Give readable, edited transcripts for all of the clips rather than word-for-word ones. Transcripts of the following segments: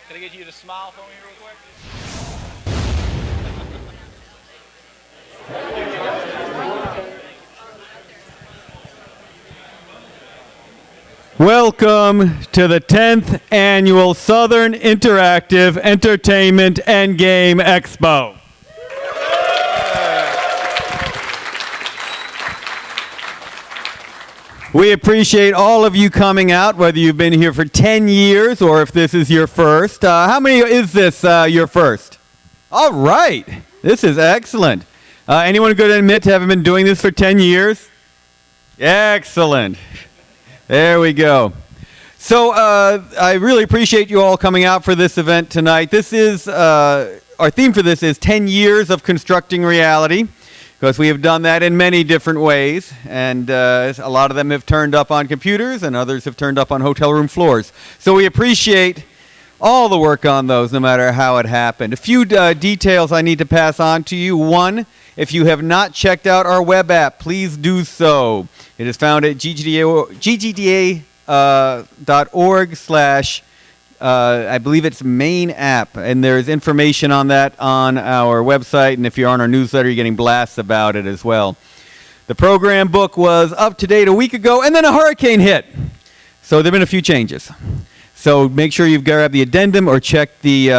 Can I get you to smile for me real quick? Welcome to the 10th Annual Southern Interactive Entertainment and Game Expo. We appreciate all of you coming out, whether you've been here for 10 years or if this is your first. How many is this your first? All right. This is excellent. Anyone good to admit to having been doing this for 10 years? Excellent. There we go. So I really appreciate you all coming out for this event tonight. This is, our theme for this is 10 years of constructing reality, because we have done that in many different ways, and a lot of them have turned up on computers and others have turned up on hotel room floors. So we appreciate all the work on those, no matter how it happened. A few details I need to pass on to you. One, if you have not checked out our web app, please do so. It is found at ggda.org/ I believe it's main app, and there's information on that on our website, and if you're on our newsletter, you're getting blasts about it as well. The program book was up to date a week ago, and then a hurricane hit. So there have been a few changes. So make sure you've grabbed the addendum or check the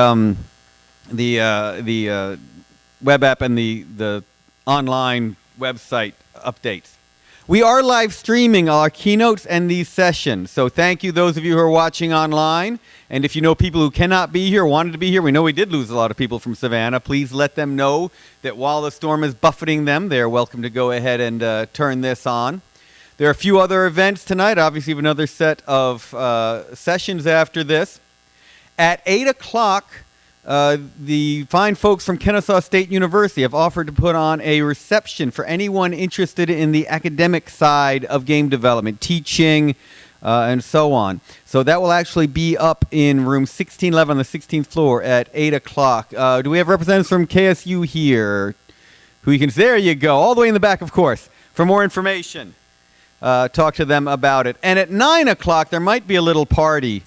web app and the online website updates. We are live streaming our keynotes and these sessions, so thank you those of you who are watching online. And if you know people who cannot be here, wanted to be here, we know we did lose a lot of people from Savannah. Please let them know that while the storm is buffeting them, they are welcome to go ahead and turn this on. There are a few other events tonight. Obviously, we have another set of sessions after this. At 8 o'clock, the fine folks from Kennesaw State University have offered to put on a reception for anyone interested in the academic side of game development, teaching, and so on. So that will actually be up in room 1611 on the 16th floor at 8 o'clock. Do we have representatives from KSU here? Who you can, there you go, all the way in the back, of course. For more information, talk to them about it. And at 9 o'clock, there might be a little party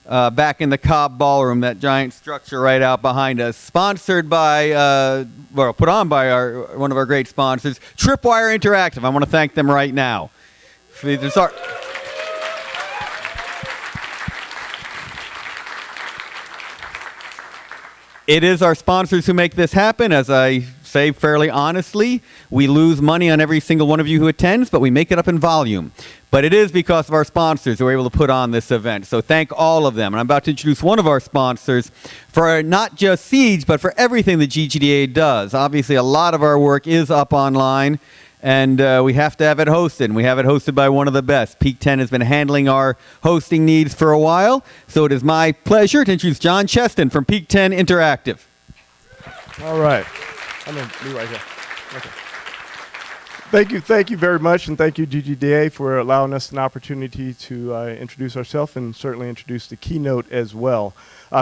back in the Cobb Ballroom, that giant structure right out behind us, sponsored by, put on by one of our great sponsors, Tripwire Interactive. I want to thank them right now. It is our sponsors who make this happen. As I say fairly honestly, we lose money on every single one of you who attends, but we make it up in volume. But it is because of our sponsors who are able to put on this event. So thank all of them. And I'm about to introduce one of our sponsors for not just Siege, but for everything that GGDA does. Obviously, a lot of our work is up online, and we have to have it hosted. And we have it hosted by one of the best. Peak 10 has been handling our hosting needs for a while. So it is my pleasure to introduce John Cheston from Peak 10 Interactive. All right. I'm going to be right here. Okay. Thank you very much, and thank you, GGDA, for allowing us an opportunity to introduce ourselves and certainly introduce the keynote as well.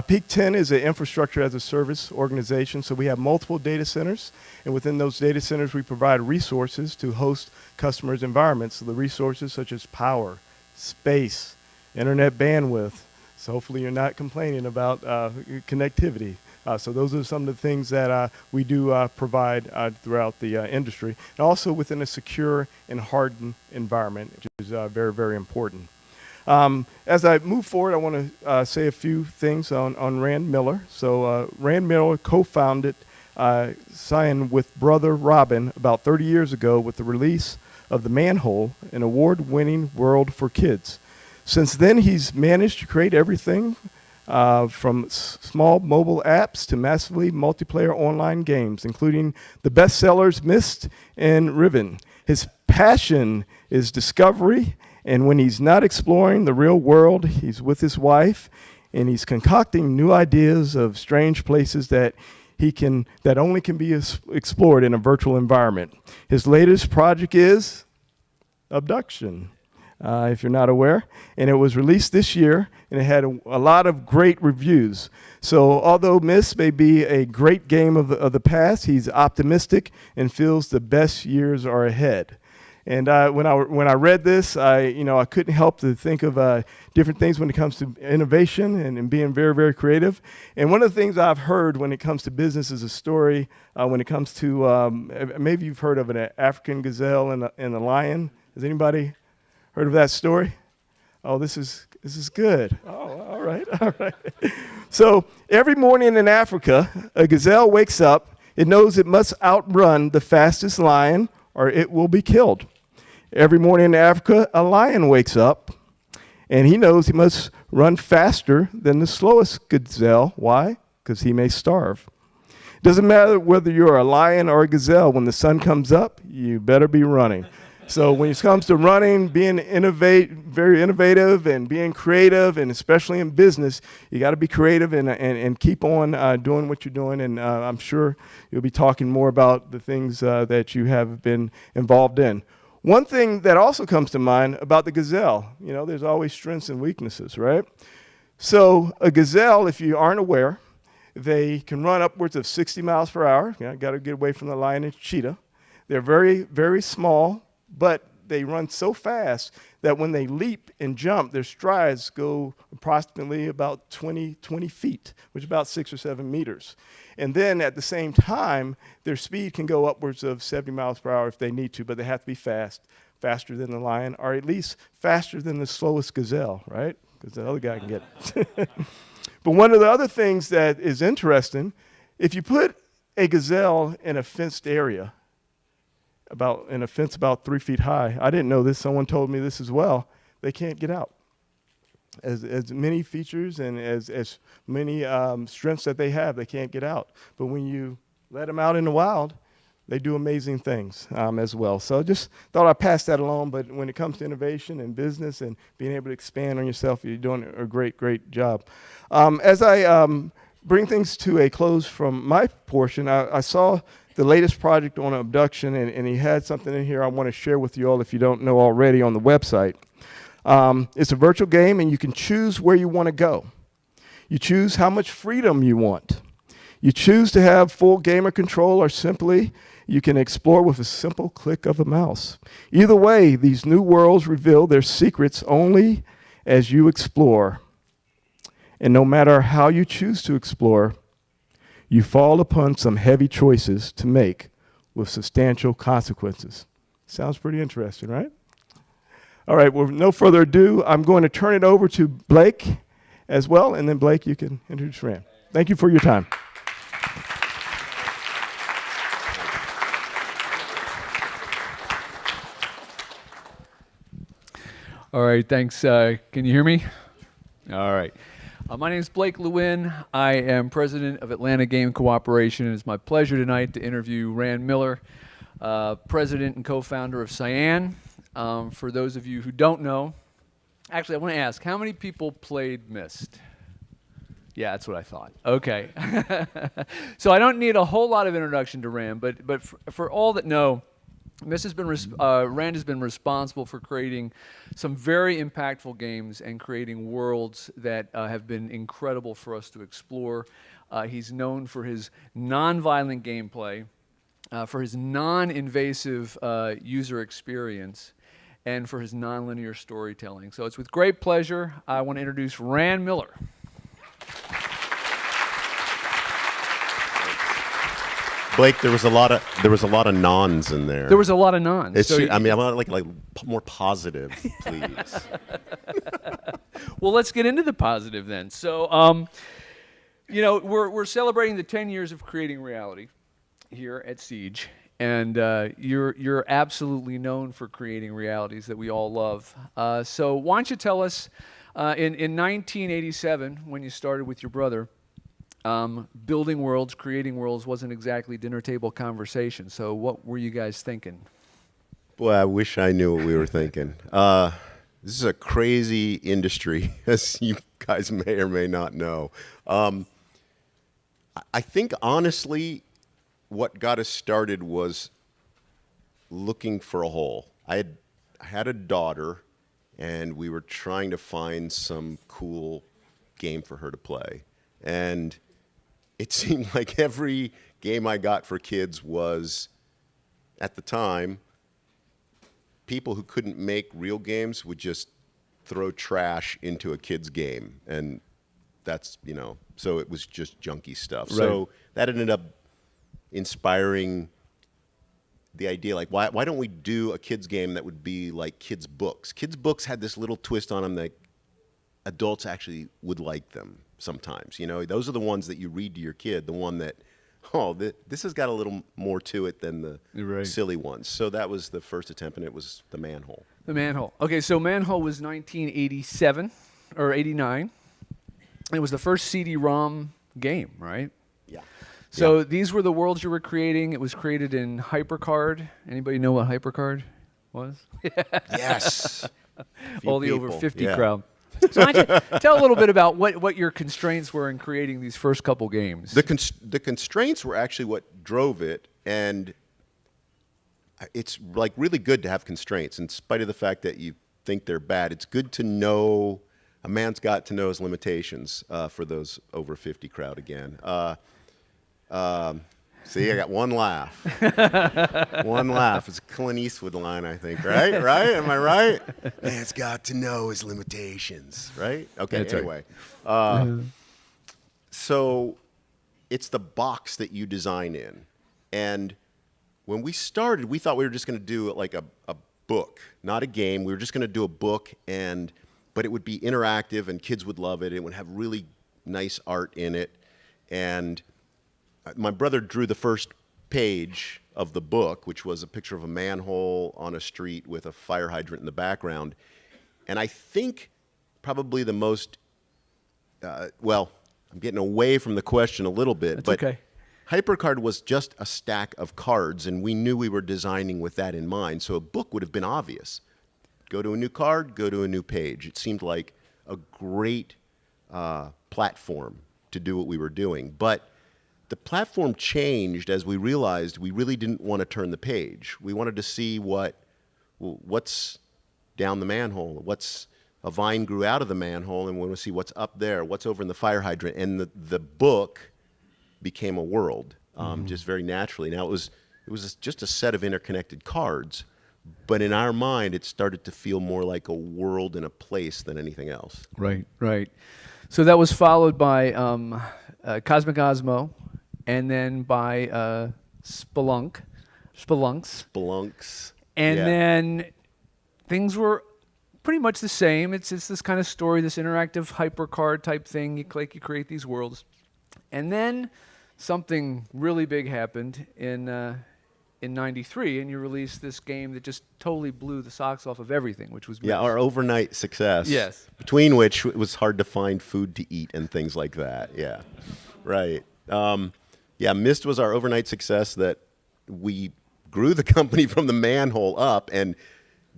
Peak 10 is an infrastructure as a service organization, so we have multiple data centers, and within those data centers we provide resources to host customers' environments. So the resources such as power, space, internet bandwidth, so hopefully you're not complaining about connectivity. So those are some of the things that we do provide throughout the industry, and also within a secure and hardened environment, which is very, very important. As I move forward, I want to say a few things on Rand Miller. So Rand Miller co-founded Cyan with brother Robyn about 30 years ago with the release of the Manhole, an award-winning world for kids. Since then, he's managed to create everything from small mobile apps to massively multiplayer online games, including the bestsellers Myst and Riven. His passion is discovery, and when he's not exploring the real world, he's with his wife, and he's concocting new ideas of strange places that only can be explored in a virtual environment. His latest project is Abduction. If you're not aware, and it was released this year, and it had a lot of great reviews. So although Myst may be a great game of the past, he's optimistic and feels the best years are ahead. And when I read this, I couldn't help to think of different things when it comes to innovation and being very, very creative. And one of the things I've heard when it comes to business is a story. When it comes to maybe you've heard of an African gazelle and a lion. Has anybody heard of that story? Oh, this is good. Oh, all right. So every morning in Africa, a gazelle wakes up. It knows it must outrun the fastest lion or it will be killed. Every morning in Africa, a lion wakes up, and he knows he must run faster than the slowest gazelle. Why? Because he may starve. It doesn't matter whether you're a lion or a gazelle. When the sun comes up, you better be running. So when it comes to running, being very innovative and being creative, and especially in business, you got to be creative and keep on doing what you're doing. And I'm sure you'll be talking more about the things that you have been involved in. One thing that also comes to mind about the gazelle, there's always strengths and weaknesses, right? So a gazelle, if you aren't aware, they can run upwards of 60 miles per hour. Got to get away from the lion and cheetah. They're very, very small, but they run so fast that when they leap and jump, their strides go approximately about 20 feet, which is about 6 or 7 meters. And then at the same time, their speed can go upwards of 70 miles per hour if they need to, but they have to be faster than the lion, or at least faster than the slowest gazelle, right? Because the other guy can get it. But one of the other things that is interesting, if you put a gazelle in a fenced area, in a fence about 3 feet high. I didn't know this. Someone told me this as well. They can't get out. As many features and as many strengths that they have, they can't get out. But when you let them out in the wild, they do amazing things as well. So just thought I'd pass that along. But when it comes to innovation and business and being able to expand on yourself, you're doing a great, great job. As I bring things to a close from my portion, I saw the latest project on Abduction, and he had something in here I want to share with you all if you don't know already on the website. It's a virtual game, and you can choose where you want to go. You choose how much freedom you want. You choose to have full gamer control, or simply you can explore with a simple click of a mouse. Either way, these new worlds reveal their secrets only as you explore. And no matter how you choose to explore, you fall upon some heavy choices to make with substantial consequences. Sounds pretty interesting, right? All right, well, with no further ado, I'm going to turn it over to Blake as well, and then Blake, you can introduce Rand. Thank you for your time. All right, thanks. Can you hear me? All right. My name is Blake Lewin. I am president of Atlanta Game Cooperation, and it's my pleasure tonight to interview Rand Miller, president and co-founder of Cyan. For those of you who don't know, actually, I want to ask, how many people played Myst? Yeah, that's what I thought. Okay. So I don't need a whole lot of introduction to Rand, but for all that know, Rand has been responsible for creating some very impactful games and creating worlds that have been incredible for us to explore. He's known for his non-violent gameplay, for his non-invasive user experience, and for his non-linear storytelling. So it's with great pleasure I want to introduce Rand Miller. Blake, there was a lot of nons in there. There was a lot of nons. I want like more positive, please. Well, let's get into the positive then. So, we're celebrating the 10 years of creating reality here at Siege, and you're absolutely known for creating realities that we all love. So, why don't you tell us, in 1987, when you started with your brother, building worlds, creating worlds wasn't exactly dinner table conversation. So what were you guys thinking? Boy, I wish I knew what we were thinking. This is a crazy industry, as you guys may or may not know. I think, honestly, what got us started was looking for a hole. I had a daughter, and we were trying to find some cool game for her to play. And it seemed like every game I got for kids was, at the time, people who couldn't make real games would just throw trash into a kid's game, and that's, so it was just junky stuff. Right. So that ended up inspiring the idea, like, why don't we do a kid's game that would be like kids' books? Kids' books had this little twist on them that adults actually would like them sometimes. Those are the ones that you read to your kid, the one that, this has got a little more to it than the Right. silly ones. So that was the first attempt, and it was the Manhole. The Manhole. Okay, so Manhole was 1987 or 89. It was the first CD-ROM game, right? Yeah. So these were the worlds you were creating. It was created in HyperCard. Anybody know what HyperCard was? Yes. All the over 50 yeah. crowd. So why don't you tell a little bit about what your constraints were in creating these first couple games. The constraints were actually what drove it, and it's like really good to have constraints in spite of the fact that you think they're bad. It's good to know, a man's got to know his limitations, for those over 50 crowd again. See, I got one laugh. One laugh. It's a Clint Eastwood line, I think, right? Right? Am I right? Man's got to know his limitations, right? Okay, That's anyway. right. So it's the box that you design in. And when we started, we thought we were just going to do like a book, not a game. We were just going to do a book, but it would be interactive and kids would love it. It would have really nice art in it. And my brother drew the first page of the book, which was a picture of a manhole on a street with a fire hydrant in the background. And I think probably the most, I'm getting away from the question a little bit, but okay. HyperCard was just a stack of cards, and we knew we were designing with that in mind. So a book would have been obvious. Go to a new card, go to a new page. It seemed like a great platform to do what we were doing. But the platform changed as we realized we really didn't want to turn the page. We wanted to see what's down the manhole, what's a vine grew out of the manhole, and we want to see what's up there, what's over in the fire hydrant. And the book became a world, just very naturally. Now, it was just a set of interconnected cards, but in our mind, it started to feel more like a world and a place than anything else. Right, right. So that was followed by Cosmic Osmo, and then by Spelunks. And yeah. then things were pretty much the same. It's this kind of story, this interactive HyperCard type thing. You click, you create these worlds. And then something really big happened in '93, and you released this game that just totally blew the socks off of everything, which was Myst. Yeah, our overnight success. Yes. Between which it was hard to find food to eat and things like that. Yeah, right. Myst was our overnight success that we grew the company from the manhole up, and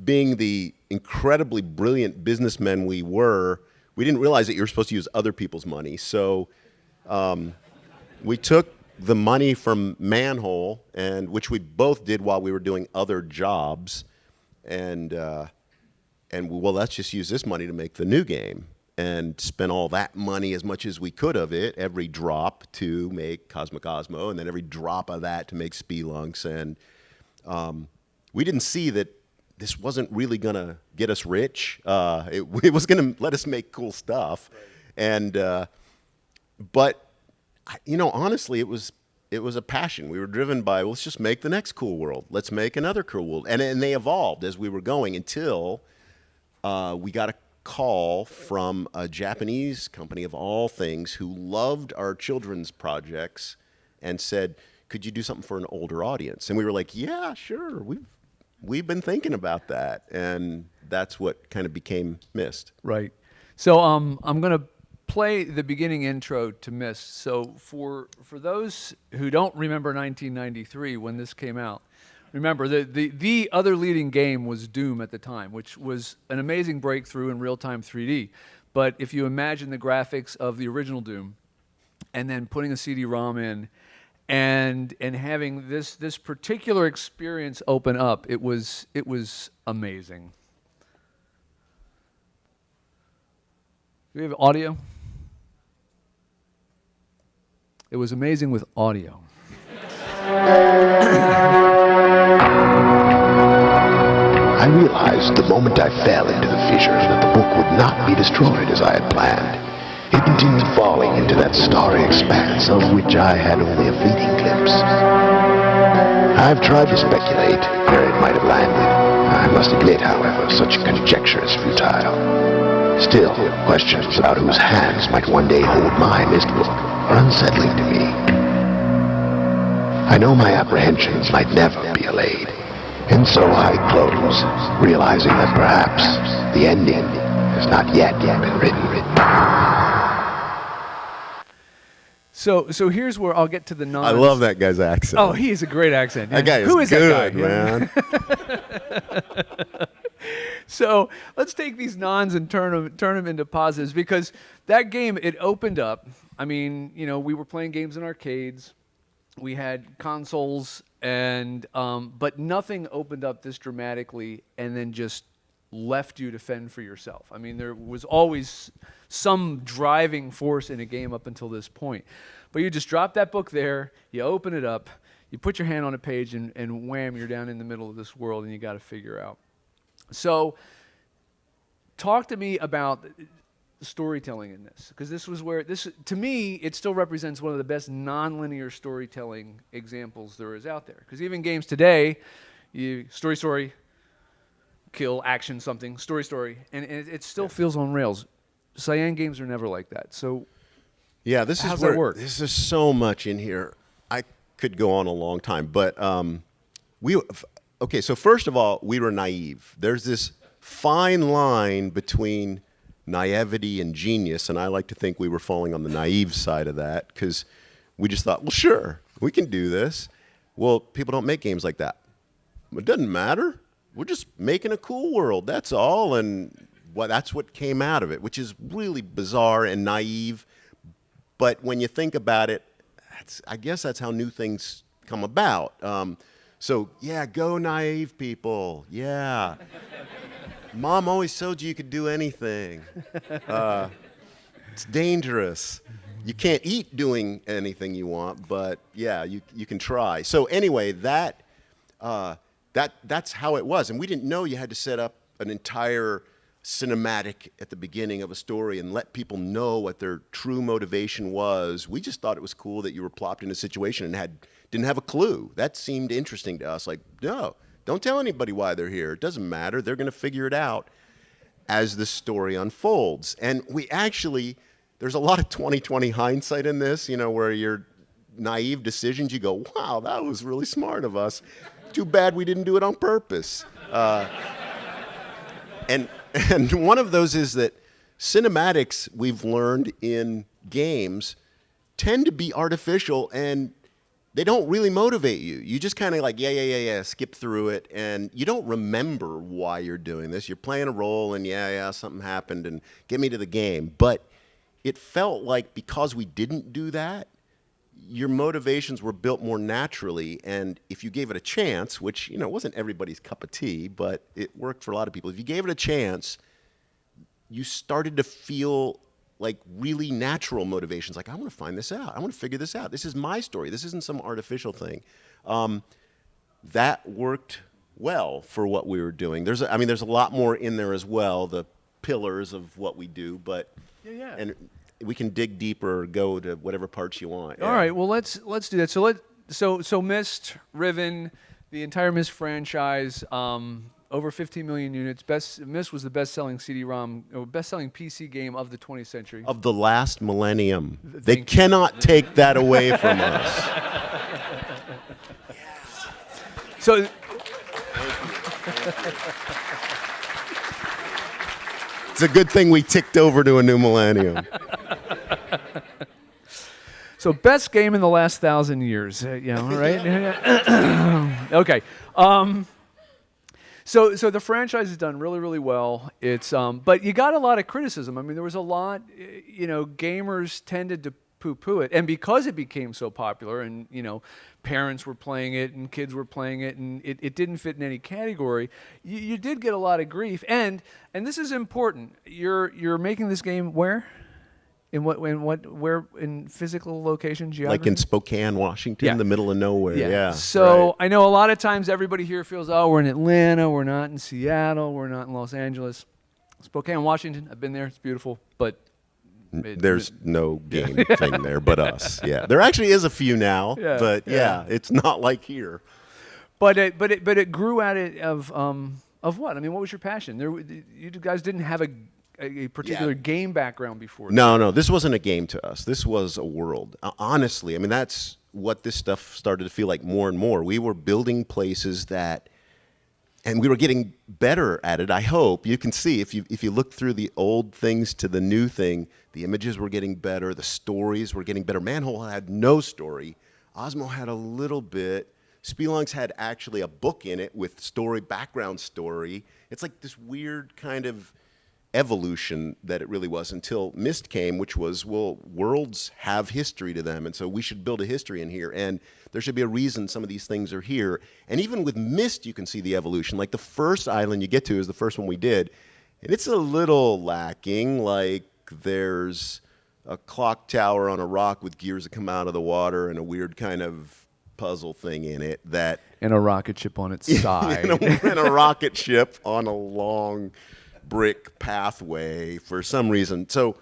being the incredibly brilliant businessmen we were, we didn't realize that you were supposed to use other people's money. So we took the money from Manhole, and which we both did while we were doing other jobs, and let's just use this money to make the new game, and spent all that money, as much as we could of it, every drop to make Cosmic Osmo, and then every drop of that to make Spelunks. And we didn't see that this wasn't really going to get us rich. It was going to let us make cool stuff. Right. But honestly, it was a passion. We were driven by, let's just make the next cool world. Let's make another cool world. And they evolved as we were going until we got a call from a Japanese company, of all things, who loved our children's projects and said, could you do something for an older audience? And we were like, yeah, sure. We've been thinking about that. And that's what kind of became Myst. Right. So I'm going to play the beginning intro to Myst. So for those who don't remember 1993 when this came out, remember the other leading game was Doom at the time, which was an amazing breakthrough in real-time 3D. But if you imagine the graphics of the original Doom, and then putting a CD-ROM in, and having this particular experience open up, it was amazing. Do we have audio? It was amazing with audio. I realized the moment I fell into the fissure that the book would not be destroyed as I had planned. It continued falling into that starry expanse of which I had only a fleeting glimpse. I've tried to speculate where it might have landed. I must admit, however, such conjecture is futile. Still, questions about whose hands might one day hold my Myst book are unsettling to me. I know my apprehensions might never be allayed, and so I close, realizing that perhaps the ending has not yet been written. So here's where I'll get to the non. I love that guy's accent. Oh, he has a great accent. That guy is Who is good, that guy? man. So let's take these nons and turn them into positives, because that game, it opened up. I mean, we were playing games in arcades, we had consoles, and but nothing opened up this dramatically and then just left you to fend for yourself. I mean, there was always some driving force in a game up until this point. But you just drop that book there, you open it up, you put your hand on a page, and wham, you're down in the middle of this world, and you got to figure out. So talk to me about storytelling in this, because this was where, to me, it still represents one of the best nonlinear storytelling examples there is out there. Because even games today, story, kill, action, something, story, and it still feels on rails. Cyan games are never like that. So Yeah, this how's is where that work? This is so much in here. I could go on a long time, but okay. So first of all, we were naive. There's this fine line between naivety and genius, and I like to think we were falling on the naive side of that because we just thought, well, sure, we can do this. Well, people don't make games like that. It doesn't matter. We're just making a cool world. That's all, and that's what came out of it, which is really bizarre and naive. But when you think about it, I guess that's how new things come about. So, yeah, go naive people. Yeah. Mom always told you could do anything. It's dangerous. You can't eat doing anything you want, but, yeah, you can try. So, anyway, that's how it was. And we didn't know you had to set up an entire cinematic at the beginning of a story and let people know what their true motivation was. We just thought it was cool that you were plopped in a situation and didn't have a clue. That seemed interesting to us. Like, no, don't tell anybody why they're here. It doesn't matter. They're going to figure it out as the story unfolds. And there's a lot of 20/20 hindsight in this, where your naive decisions, you go, wow, that was really smart of us. Too bad we didn't do it on purpose. And one of those is that cinematics, we've learned in games, tend to be artificial, and they don't really motivate you. You just kind of like, yeah, skip through it, and you don't remember why you're doing this. You're playing a role, and yeah, something happened, and get me to the game. But it felt like because we didn't do that, your motivations were built more naturally, and if you gave it a chance, which wasn't everybody's cup of tea, but it worked for a lot of people. If you gave it a chance, you started to feel like really natural motivations. Like, I want to find this out. I want to figure this out. This is my story. This isn't some artificial thing. That worked well for what we were doing. There's a lot more in there as well, the pillars of what we do, but Yeah. and we can dig deeper or go to whatever parts you want. All right, well, let's do that. So Myst, Riven, the entire Myst franchise, over 15 million units. Myst was the best-selling CD-ROM, or best-selling PC game of the 20th century. Of the last millennium. They cannot take that away from us. So. It's a good thing we ticked over to a new millennium. So best game in the last 1,000 years, right? Okay. So the franchise has done really, really well. It's but you got a lot of criticism. I mean, there was a lot. Gamers tended to poo-poo it, and because it became so popular, and parents were playing it and kids were playing it, and it didn't fit in any category. You did get a lot of grief, and this is important. You're making this game where? Where in physical location, geography? Like in Spokane, Washington, Yeah. the middle of nowhere. Yeah. So right. I know a lot of times everybody here feels, oh, we're in Atlanta, we're not in Seattle, we're not in Los Angeles. Spokane, Washington, I've been there. It's beautiful, but There's no game thing there but us. Yeah. There actually is a few now, Yeah, but yeah. it's not like here. But it grew out of what? I mean, what was your passion? You guys didn't have a particular game background before. No, this wasn't a game to us. This was a world. Honestly, I mean, that's what this stuff started to feel like more and more. We were building places and we were getting better at it. I hope you can see if you look through the old things to the new thing, the images were getting better, the stories were getting better. Manhole had no story. Osmo had a little bit. Spelunks had actually a book in it with background story. It's like this weird kind of evolution that it really was until Myst came, which was, well, worlds have history to them, and so we should build a history in here, and there should be a reason some of these things are here. And even with Myst, you can see the evolution. Like the first island you get to is the first one we did, and it's a little lacking. Like there's a clock tower on a rock with gears that come out of the water and a weird kind of puzzle thing in it and a rocket ship on its side. and a rocket ship on a long brick pathway for some reason. So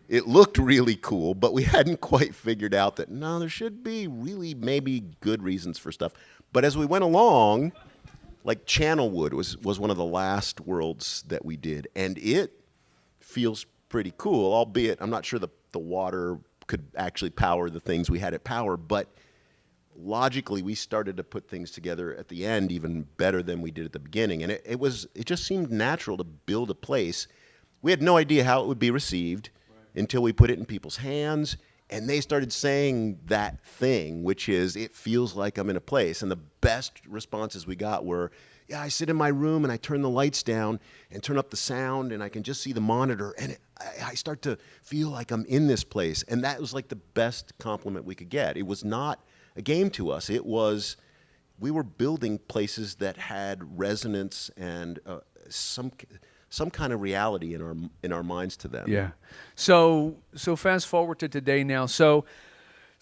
it looked really cool, but we hadn't quite figured out that, no, there should be really maybe good reasons for stuff. But as we went along, like Channelwood was one of the last worlds that we did, and it feels pretty cool, albeit I'm not sure the water could actually power the things we had it power, but logically we started to put things together at the end even better than we did at the beginning, and it just seemed natural to build a place. We had no idea how it would be received until we put it in people's hands, and they started saying that thing, which is, it feels like I'm in a place. And the best responses we got were, yeah, I sit in my room and I turn the lights down and turn up the sound and I can just see the monitor, and I start to feel like I'm in this place. And that was like the best compliment we could get. It was not a game to us. It was, we were building places that had resonance and some kind of reality in our minds to them. Yeah. So fast forward to today now. So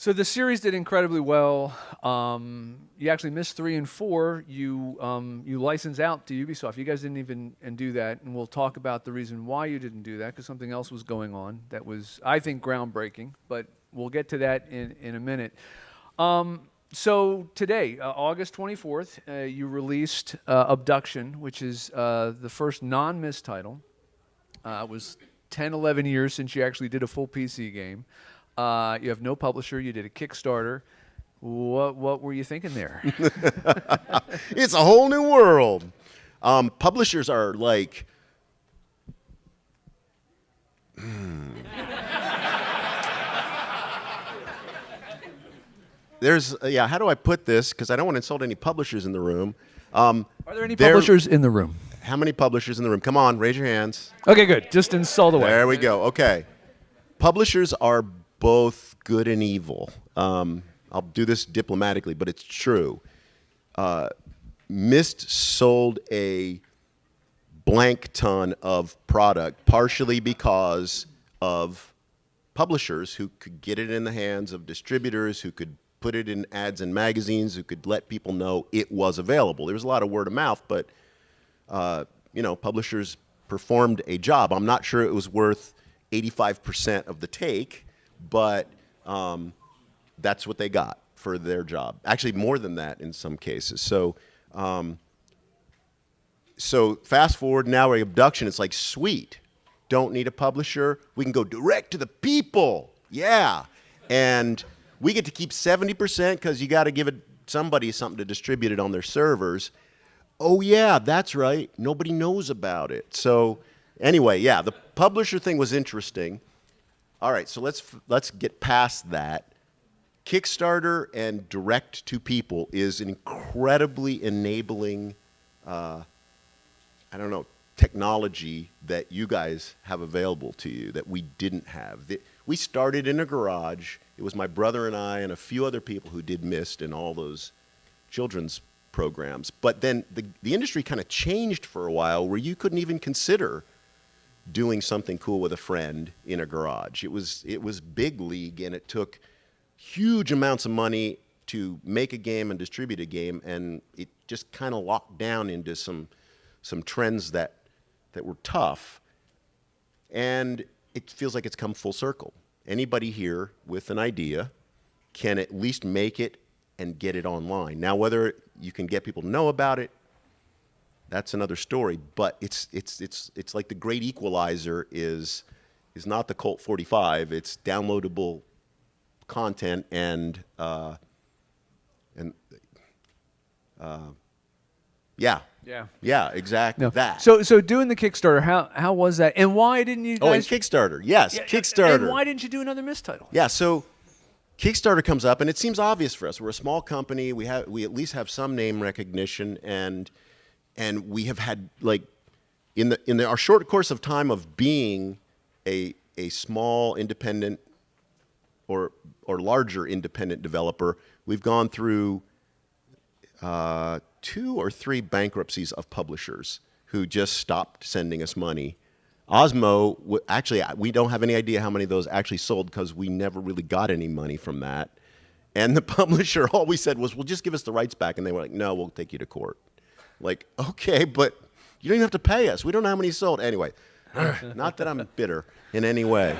the series did incredibly well. You actually missed 3 and 4. You licensed out to Ubisoft. You guys didn't even do that, and we'll talk about the reason why you didn't do that, because something else was going on that was, I think, groundbreaking. But we'll get to that in a minute. So today, August 24th, you released Abduction, which is the first non-Myst title. It was 10, 11 years since you actually did a full PC game. You have no publisher. You did a Kickstarter. What were you thinking there? It's a whole new world. Publishers are like... how do I put this? Because I don't want to insult any publishers in the room. Are there any publishers in the room? How many publishers in the room? Come on, raise your hands. Okay, good. Just insult away. There we go. Okay. Publishers are both good and evil. I'll do this diplomatically, but it's true. Myst sold a blank ton of product, partially because of publishers who could get it in the hands of distributors, who could put it in ads in magazines, who could let people know it was available. There was a lot of word of mouth, but publishers performed a job. I'm not sure it was worth 85% of the take, but that's what they got for their job. Actually, more than that in some cases. So fast forward, now we're Abduction. It's like, sweet. Don't need a publisher. We can go direct to the people. Yeah. And we get to keep 70% because you got to give somebody something to distribute it on their servers. Oh, yeah, that's right. Nobody knows about it. So anyway, yeah, the publisher thing was interesting. All right, so let's get past that. Kickstarter and direct to people is an incredibly enabling, technology that you guys have available to you that we didn't have. We started in a garage. It was my brother and I and a few other people who did Myst and all those children's programs. But then the industry kind of changed for a while where you couldn't even consider doing something cool with a friend in a garage. It was big league, and it took huge amounts of money to make a game and distribute a game, and it just kind of locked down into some trends that were tough. And it feels like it's come full circle. Anybody here with an idea can at least make it and get it online. Now, whether you can get people to know about it, that's another story. But it's like the great equalizer is not the Colt 45. It's downloadable content and yeah, exactly that. So doing the Kickstarter, how was that, and why didn't you guys? Oh, and Kickstarter, yes, Kickstarter. And why didn't you do another Myst title? Yeah, so Kickstarter comes up, and it seems obvious for us. We're a small company. We at least have some name recognition, and we have had, like, in our short course of time of being a small independent or larger independent developer, we've gone through 2 or 3 bankruptcies of publishers who just stopped sending us money. Osmo, actually, we don't have any idea how many of those actually sold because we never really got any money from that. And the publisher, all we said was, well, just give us the rights back. And they were like, no, we'll take you to court. Like, okay, but you don't even have to pay us. We don't know how many sold. Anyway, not that I'm bitter in any way.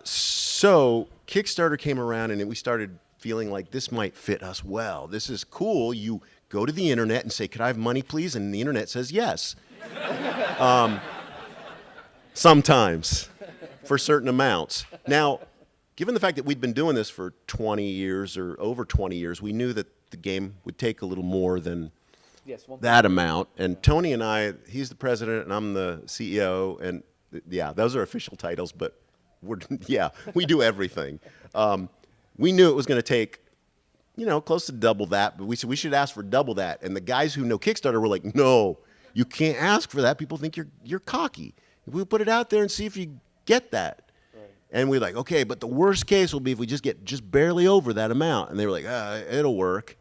So Kickstarter came around, and we started feeling like this might fit us well. This is cool. You go to the internet and say, could I have money, please? And the internet says yes. Sometimes, for certain amounts. Now, given the fact that we'd been doing this for 20 years or over 20 years, we knew that the game would take a little more than that amount. And Tony and I, he's the president and I'm the CEO, and yeah, those are official titles, but we do everything. We knew it was going to take, close to double that, but we said we should ask for double that. And the guys who know Kickstarter were like, no, you can't ask for that. People think you're cocky. We'll put it out there and see if you get that. Right. And we're like, okay, but the worst case will be if we just get just barely over that amount. And they were like, it'll work.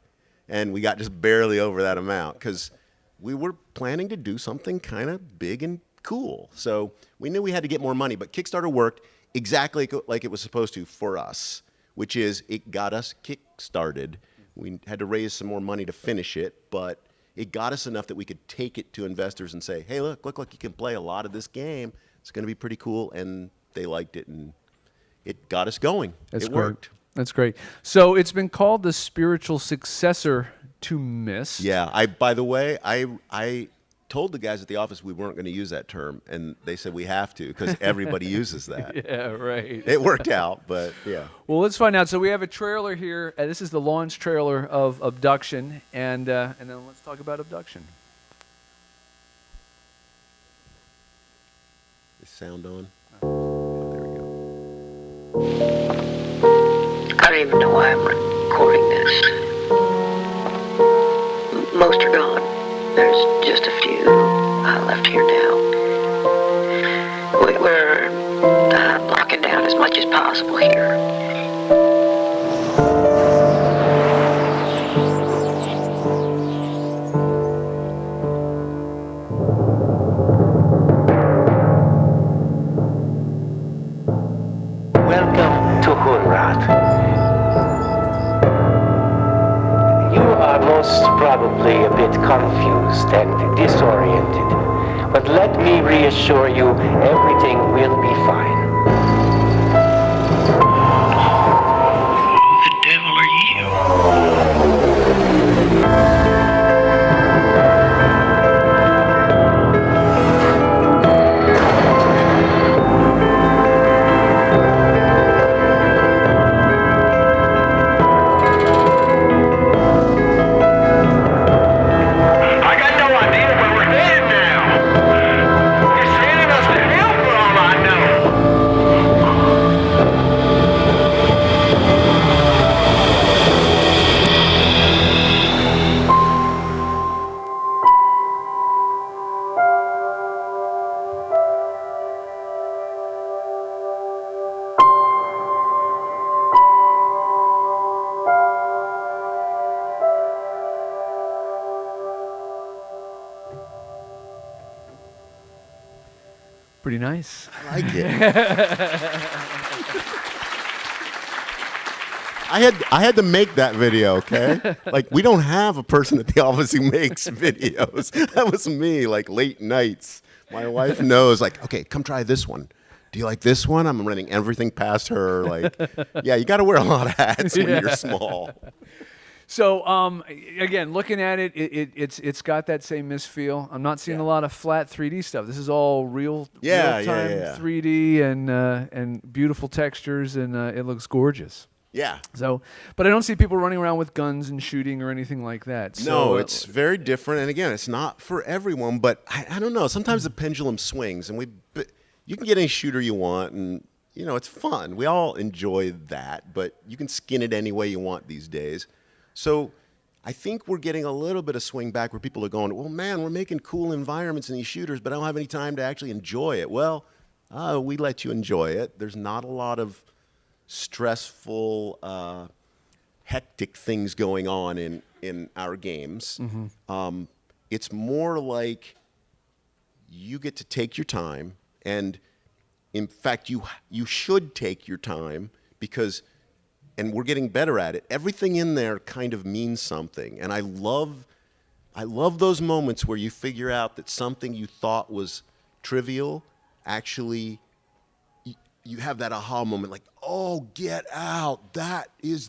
And we got just barely over that amount because we were planning to do something kind of big and cool. So we knew we had to get more money, but Kickstarter worked exactly like it was supposed to for us, which is it got us kick-started. We had to raise some more money to finish it, but it got us enough that we could take it to investors and say, hey, look, you can play a lot of this game. It's going to be pretty cool, and they liked it, and it got us going. It worked. That's great. So it's been called the spiritual successor to Myst. Yeah. By the way, I told the guys at the office we weren't going to use that term, and they said we have to because everybody uses that. Yeah, right. It worked out, but yeah. Well, let's find out. So we have a trailer here. This is the launch trailer of Abduction, and then let's talk about Abduction. Is sound on? Oh, there we go. I don't even know why I'm recording this. Most are gone. There's just a few left here now. We're locking down as much as possible here. Welcome to Hunrat. You are most probably a bit confused and disoriented, but let me reassure you, everything will be fine. Who the devil are you? I got no idea where we're headed now. You're sending us to hell for all I know. pretty nice. I like it. I had to make that video, okay? Like, we don't have a person at the office who makes videos. That was me, like, late nights. My wife knows, like, okay, come try this one. Do you like this one? I'm running everything past her. Like, yeah, you got to wear a lot of hats when you're small. So again, looking at it, it's got that same Myst feel. I'm not seeing a lot of flat 3D stuff. This is all real-time 3D and beautiful textures, and it looks gorgeous. Yeah. So, but I don't see people running around with guns and shooting or anything like that. So, no, it's very different. And again, it's not for everyone, but I don't know. Sometimes the pendulum swings, and you can get any shooter you want, and you know, it's fun. We all enjoy that, but you can skin it any way you want these days. So I think we're getting a little bit of swing back where people are going, well, man, we're making cool environments in these shooters, but I don't have any time to actually enjoy it. Well, we let you enjoy it. There's not a lot of stressful, hectic things going on in our games. Mm-hmm. It's more like you get to take your time, and in fact, you should take your time because, and we're getting better at it. Everything in there kind of means something, and I love those moments where you figure out that something you thought was trivial actually. You have that aha moment, like, oh, get out, that is,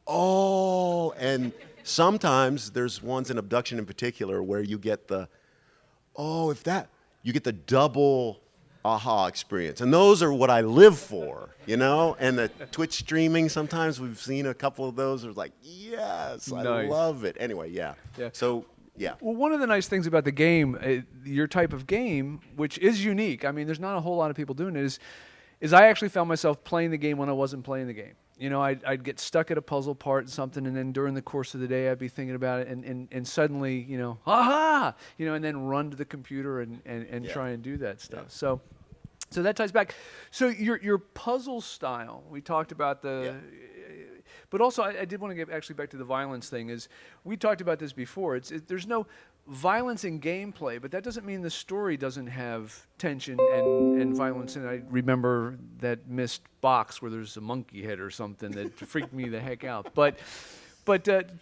oh. And sometimes there's ones in Abduction in particular where you get the, oh, you get the double aha experience. And those are what I live for, you know? And the Twitch streaming, sometimes we've seen a couple of those. It's like, yes, nice. I love it. Anyway, yeah. So, yeah. Well, one of the nice things about the game, your type of game, which is unique, I mean, there's not a whole lot of people doing it, is I actually found myself playing the game when I wasn't playing the game. You know, I'd get stuck at a puzzle part and something, and then during the course of the day, I'd be thinking about it, and suddenly, you know, aha! You know, and then run to the computer and try and do that stuff. So that ties back. So your puzzle style, we talked about the... But also, I did want to get actually back to the violence thing. Is we talked about this before. There's no violence in gameplay, but that doesn't mean the story doesn't have tension and violence. And I remember that Myst box where there's a monkey head or something that freaked me the heck out. But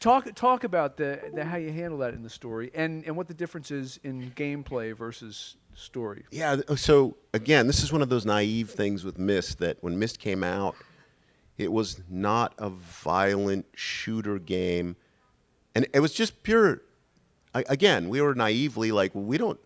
talk about the how you handle that in the story and what the difference is in gameplay versus story. Yeah. So again, this is one of those naive things with Myst that when Myst came out, it was not a violent shooter game, and it was just pure. Again, we were naively like, well, we don't.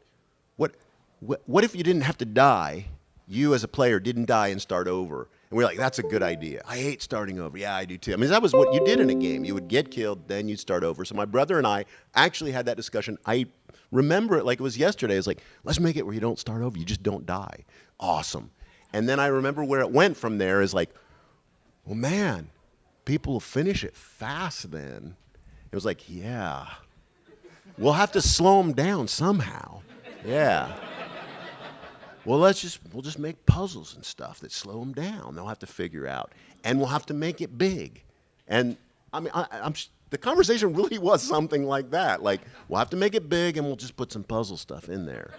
What if you didn't have to die? You as a player didn't die and start over, and we're like, that's a good idea. I hate starting over. Yeah, I do too. I mean, that was what you did in a game. You would get killed, then you'd start over. So my brother and I actually had that discussion. I remember it like it was yesterday. It's like, let's make it where you don't start over. You just don't die. Awesome. And then I remember where it went from there is like, well, man, people will finish it fast then. It was like, yeah. We'll have to slow them down somehow. Yeah. Well, we'll just make puzzles and stuff that slow them down. They'll have to figure out. And we'll have to make it big. And, I mean, the conversation really was something like that. Like, we'll have to make it big and we'll just put some puzzle stuff in there.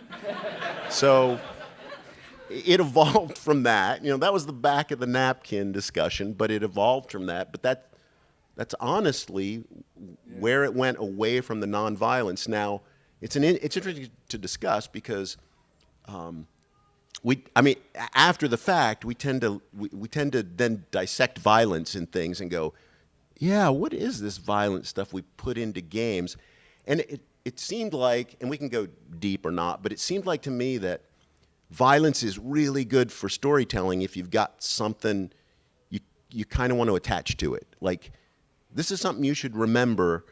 So... it evolved from that. You know, that was the back of the napkin discussion, but it evolved from that. But that's honestly where it went away from the nonviolence. Now, it's interesting to discuss because after the fact, we tend to then dissect violence in things and go, yeah, what is this violent stuff we put into games? And it seemed like, and we can go deep or not, but it seemed like to me that violence is really good for storytelling if you've got something you kind of want to attach to it. Like, this is something you should remember,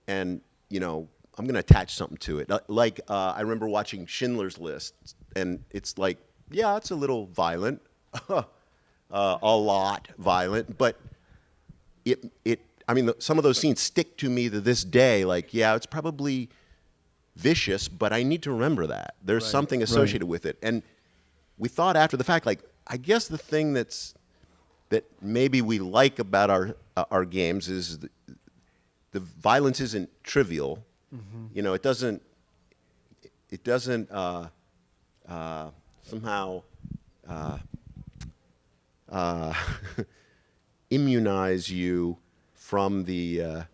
and, you know, I'm going to attach something to it. Like, I remember watching Schindler's List, and it's like, yeah, it's a little violent, a lot violent, but some of those scenes stick to me to this day. Like, yeah, it's probably vicious, but I need to remember that. There's something associated with it. And we thought after the fact, like, I guess the thing that maybe we like about our games is the violence isn't trivial. Mm-hmm. You know, it doesn't somehow immunize you from the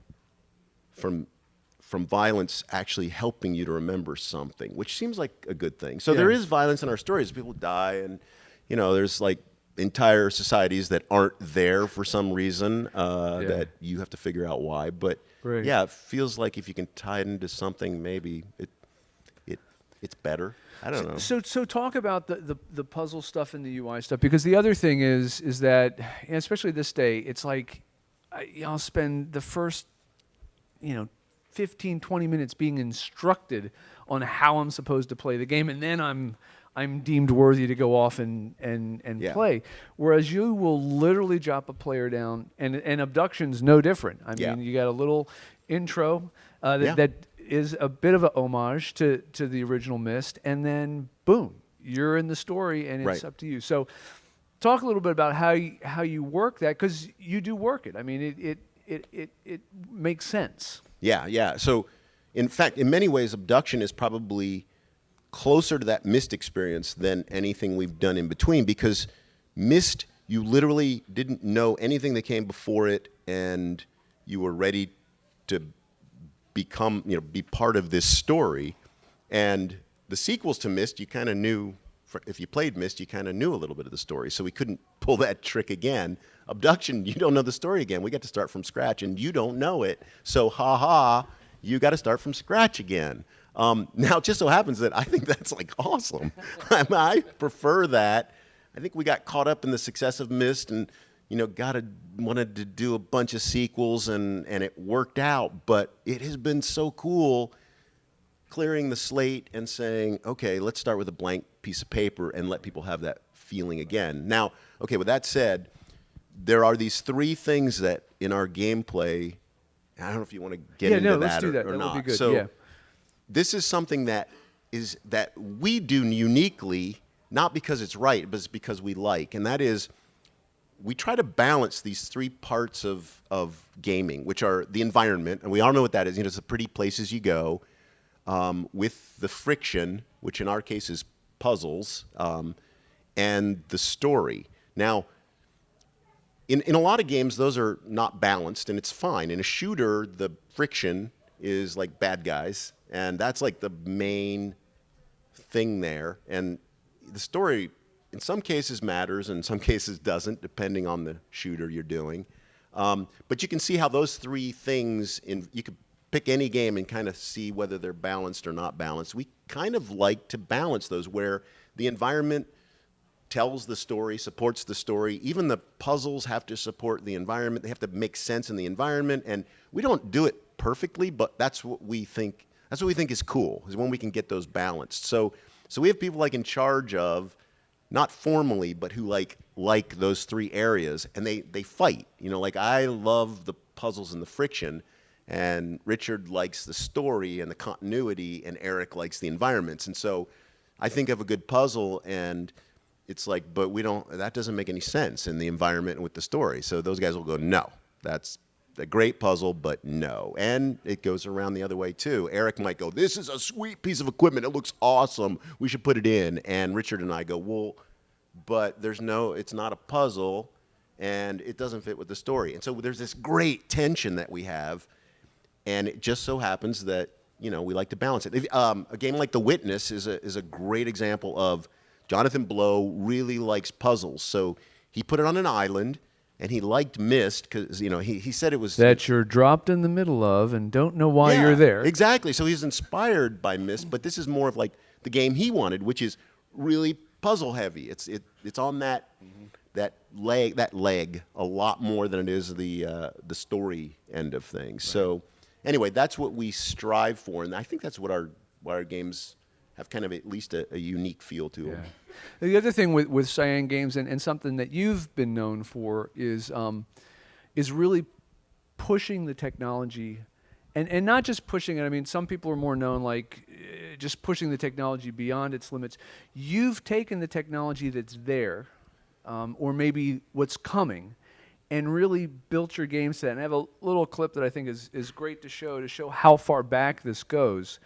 from violence actually helping you to remember something, which seems like a good thing. So there is violence in our stories. People die, and there's like entire societies that aren't there for some reason that you have to figure out why. But yeah, it feels like if you can tie it into something, maybe it's better. I don't know. So talk about the puzzle stuff and the UI stuff, because the other thing is that, and especially this day, it's like I'll spend the first 15, 20 minutes being instructed on how I'm supposed to play the game, and then I'm deemed worthy to go off and play. Whereas you will literally drop a player down, and Abduction's no different. I mean, you got a little intro that is a bit of a homage to the original Myst, and then boom, you're in the story, and it's up to you. So talk a little bit about how you work that, because you do work it. I mean, it makes sense. Yeah. So, in fact, in many ways, Abduction is probably closer to that Myst experience than anything we've done in between, because Myst, you literally didn't know anything that came before it, and you were ready to become, be part of this story. And the sequels to Myst, you kind of knew, if you played Myst, you kind of knew a little bit of the story, so we couldn't pull that trick again. Abduction, you don't know the story again. We got to start from scratch, and you don't know it. So, you got to start from scratch again. Now, it just so happens that I think that's like awesome. I prefer that. I think we got caught up in the success of Myst, and wanted to do a bunch of sequels, and it worked out. But it has been so cool clearing the slate and saying, okay, let's start with a blank piece of paper and let people have that feeling again. Now, okay, with that said, there are these three things that in our gameplay, I don't know if you want to get into that let's do that. or that not. Would be good. So this is something that we do uniquely, not because it's right, but it's because we like, and that is we try to balance these three parts of gaming, which are the environment, and we all know what that is. It's the pretty places you go, with the friction, which in our case is puzzles, and the story. Now, in a lot of games, those are not balanced, and it's fine. In a shooter, the friction is like bad guys, and that's like the main thing there. And the story, in some cases, matters, and in some cases doesn't, depending on the shooter you're doing. But you can see how those three things, you could pick any game and kind of see whether they're balanced or not balanced. We kind of like to balance those, where the environment tells the story, supports the story. Even the puzzles have to support the environment. They have to make sense in the environment, and we don't do it perfectly, but that's what we think. That's what we think is cool, is when we can get those balanced. So we have people like in charge of, not formally, but who like those three areas, and they fight. Like I love the puzzles and the friction, and Richard likes the story and the continuity, and Eric likes the environments. And so I think of a good puzzle, and it's like, but that doesn't make any sense in the environment and with the story. So those guys will go, no, that's a great puzzle, but no. And it goes around the other way too. Eric might go, this is a sweet piece of equipment. It looks awesome. We should put it in. And Richard and I go, well, but it's not a puzzle, and it doesn't fit with the story. And so there's this great tension that we have, and it just so happens that, we like to balance it. A game like The Witness is a great example of Jonathan Blow really likes puzzles. So he put it on an island, and he liked Myst because, he said it was... that you're dropped in the middle of and don't know why you're there. Exactly. So he's inspired by Myst, but this is more of like the game he wanted, which is really puzzle heavy. It's on that leg a lot more than it is the story end of things. Right. So anyway, that's what we strive for, and I think that's what our games have kind of at least a unique feel to them. The other thing with Cyan games, and something that you've been known for, is really pushing the technology, and not just pushing it. I mean, some people are more known just pushing the technology beyond its limits. You've taken the technology that's there, or maybe what's coming, and really built your games to that. And I have a little clip that I think is great to show how far back this goes.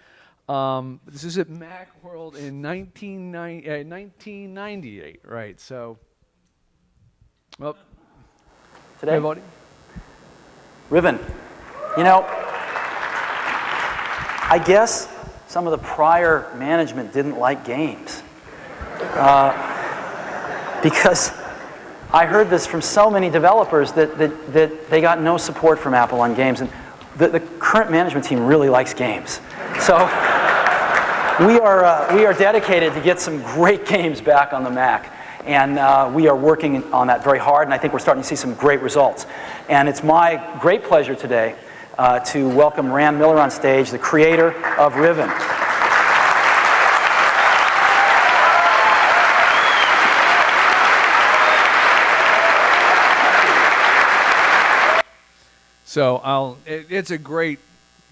This is at Macworld in 1998, right? So, well, Today? everybody. Riven. You know, I guess some of the prior management didn't like games. Because I heard this from so many developers that they got no support from Apple on games. And the current management team really likes games. So we are dedicated to get some great games back on the Mac. And we are working on that very hard, and I think we're starting to see some great results. And it's my great pleasure today to welcome Rand Miller on stage, the creator of Riven. So it's a great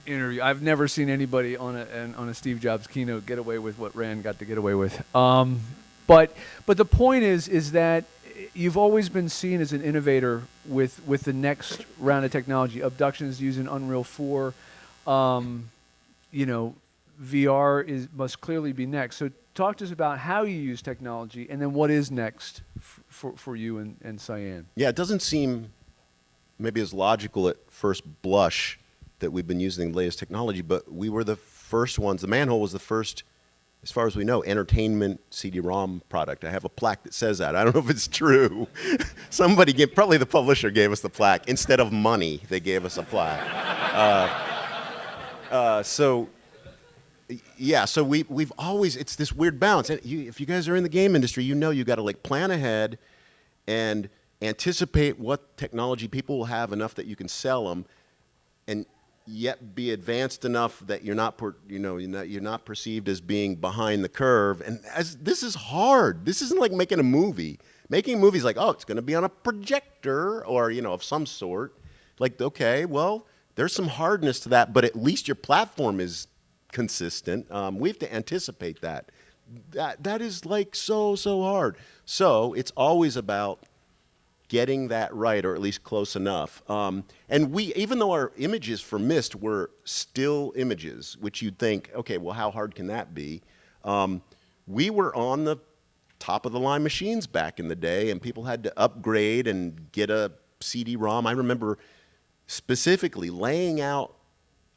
interview. I've never seen anybody on a Steve Jobs keynote get away with what Rand got to get away with. But the point is that you've always been seen as an innovator with the next round of technology. Abduction is using Unreal 4. VR must clearly be next. So talk to us about how you use technology, and then what is next for you and Cyan. Yeah, it doesn't seem maybe as logical at first blush that we've been using the latest technology, but we were the first ones. The Manhole was the first, as far as we know, entertainment CD-ROM product. I have a plaque that says that. I don't know if it's true. Somebody probably the publisher gave us the plaque. Instead of money, they gave us a plaque. So we've always, it's this weird balance. And if you guys are in the game industry, you know you got to like plan ahead and anticipate what technology people will have enough that you can sell them, and yet be advanced enough that you're not perceived as being behind the curve. And this is hard. This isn't like making a movie. Making a movie is like, oh, it's going to be on a projector or of some sort. Like, okay, well, there's some hardness to that, but at least your platform is consistent. We have to anticipate that. That is like so hard. So it's always about getting that right, or at least close enough. And even though our images for Myst were still images, which you'd think, okay, well, how hard can that be? We were on the top of the line machines back in the day, and people had to upgrade and get a CD-ROM. I remember specifically laying out